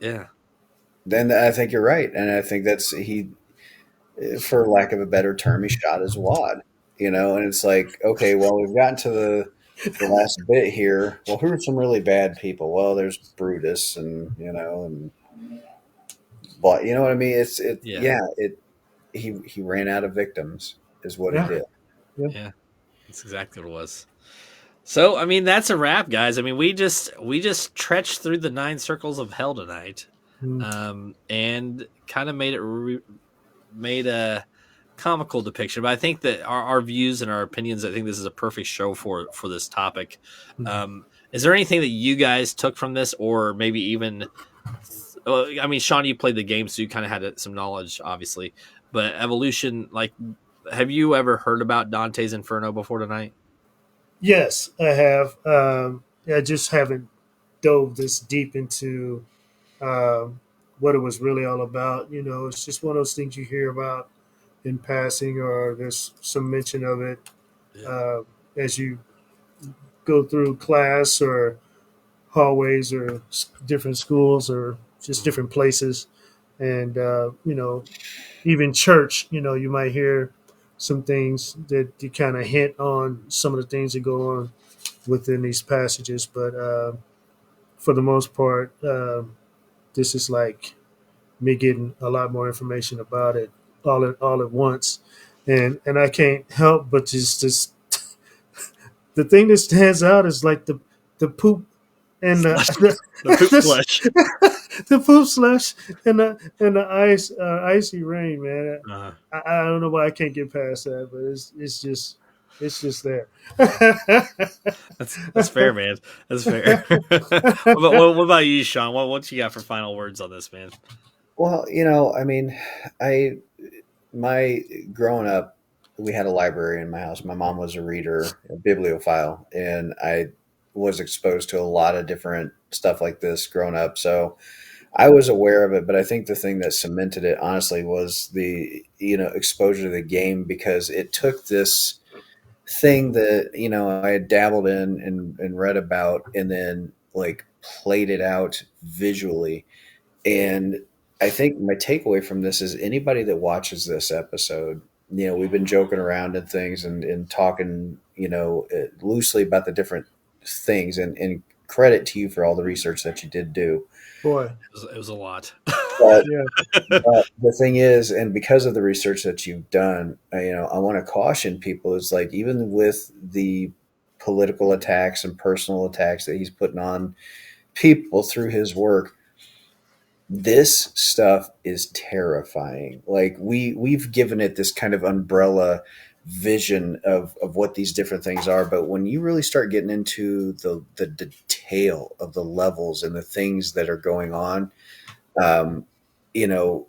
yeah. then I think you're right, and I think that's for lack of a better term, he shot his wad. And it's like, okay, well, we've gotten to the last bit here. Well, who are some really bad people? Well, there's Brutus, and but you know what I mean. Yeah. Yeah. He ran out of victims, is what he Yeah. did. Yeah. Yeah. That's exactly what it was. So, I mean, that's a wrap, guys. I mean, we just trenched through the 9 circles of hell tonight, Mm. and kind of made a comical depiction. But I think that our views and our opinions, I think this is a perfect show for this topic. Is there anything that you guys took from this, or maybe even? I mean, Sean, you played the game, so you kind of had some knowledge, obviously. But Evolution, like, have you ever heard about Dante's Inferno before tonight? Yes, I have. I just haven't dove this deep into what it was really all about. It's just one of those things you hear about in passing, or there's some mention of it Yeah. uh, as you go through class or hallways or different schools or just different places. And, even church, you might hear some things that you kind of hint on some of the things that go on within these passages. But for the most part, this is like me getting a lot more information about it all at once. And I can't help but just the thing that stands out is like the poop and The poop the, slush. the poop slush and the icy rain, man. Uh, I don't know why I can't get past that, but it's just there. that's fair, man. That's fair. what about you, Sean? What you got for final words on this, man? Well, I mean, I my growing up, we had a library in my house. My mom was a reader, a bibliophile, and I was exposed to a lot of different stuff like this growing up. So I was aware of it, but I think the thing that cemented it, honestly, was the exposure to the game, because it took this thing that I had dabbled in and read about, and then like played it out visually. And I think my takeaway from this is anybody that watches this episode, we've been joking around and things and talking, loosely about the different things, and credit to you for all the research that you did do. Boy, It was a lot. But, yeah. but the thing is, and because of the research that you've done, I want to caution people is like, even with the political attacks and personal attacks that he's putting on people through his work, this stuff is terrifying. Like we've given it this kind of umbrella vision of what these different things are, but when you really start getting into the detail of the levels and the things that are going on, um, you know,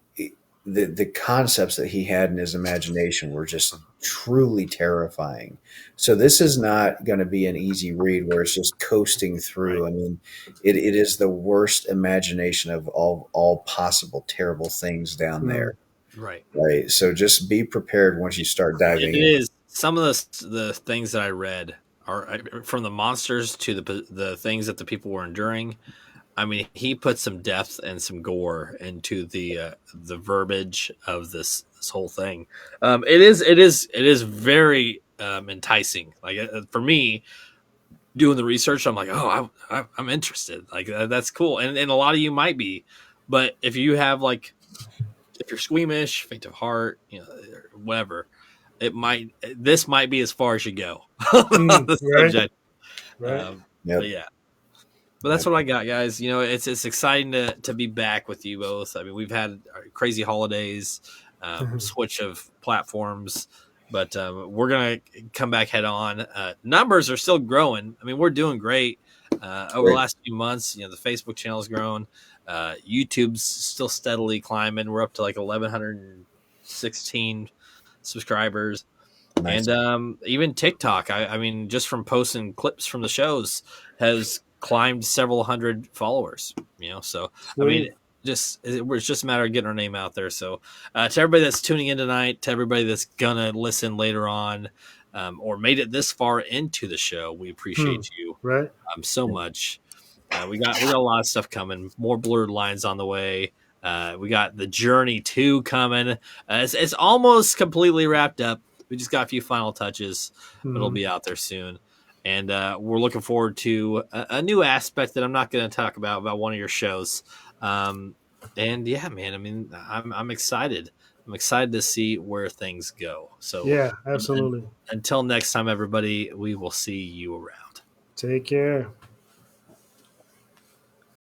the concepts that he had in his imagination were just truly terrifying. So this is not going to be an easy read where it's just coasting through. Right. I mean, it is the worst imagination of all possible terrible things down there. Right. Right. So just be prepared once you start diving It in. is. Some of the things that I read are from the monsters to the things that the people were enduring. I mean, he put some depth and some gore into the verbiage of this whole thing. It is very enticing. Like for me, doing the research, I'm like, oh, I'm interested. Like that's cool, and a lot of you might be, but if you have like, if you're squeamish, faint of heart, or whatever, this might be as far as you go on the Right. subject. Right. Yep. But yeah. But that's what I got, guys. It's exciting to be back with you both. I mean, we've had crazy holidays, switch of platforms, but we're gonna come back head on. Numbers are still growing. I mean, we're doing great over the last few months. The Facebook channel's grown. YouTube's still steadily climbing. We're up to like 1,116 subscribers. Nice. And even TikTok, I mean, just from posting clips from the shows, has climbed several hundred followers. So I mean, Sweet. it's just a matter of getting our name out there. So to everybody that's tuning in tonight, to everybody that's gonna listen later on, or made it this far into the show, we appreciate you Right. so much. We got a lot of stuff coming. More blurred lines on the way. We got the Journey 2 coming. It's almost completely wrapped up. We just got a few final touches, but it'll be out there soon. And we're looking forward to a new aspect that I'm not going to talk about one of your shows. And yeah, man, I mean, I'm excited. I'm excited to see where things go. So Yeah, absolutely. until next time, everybody, we will see you around. Take care.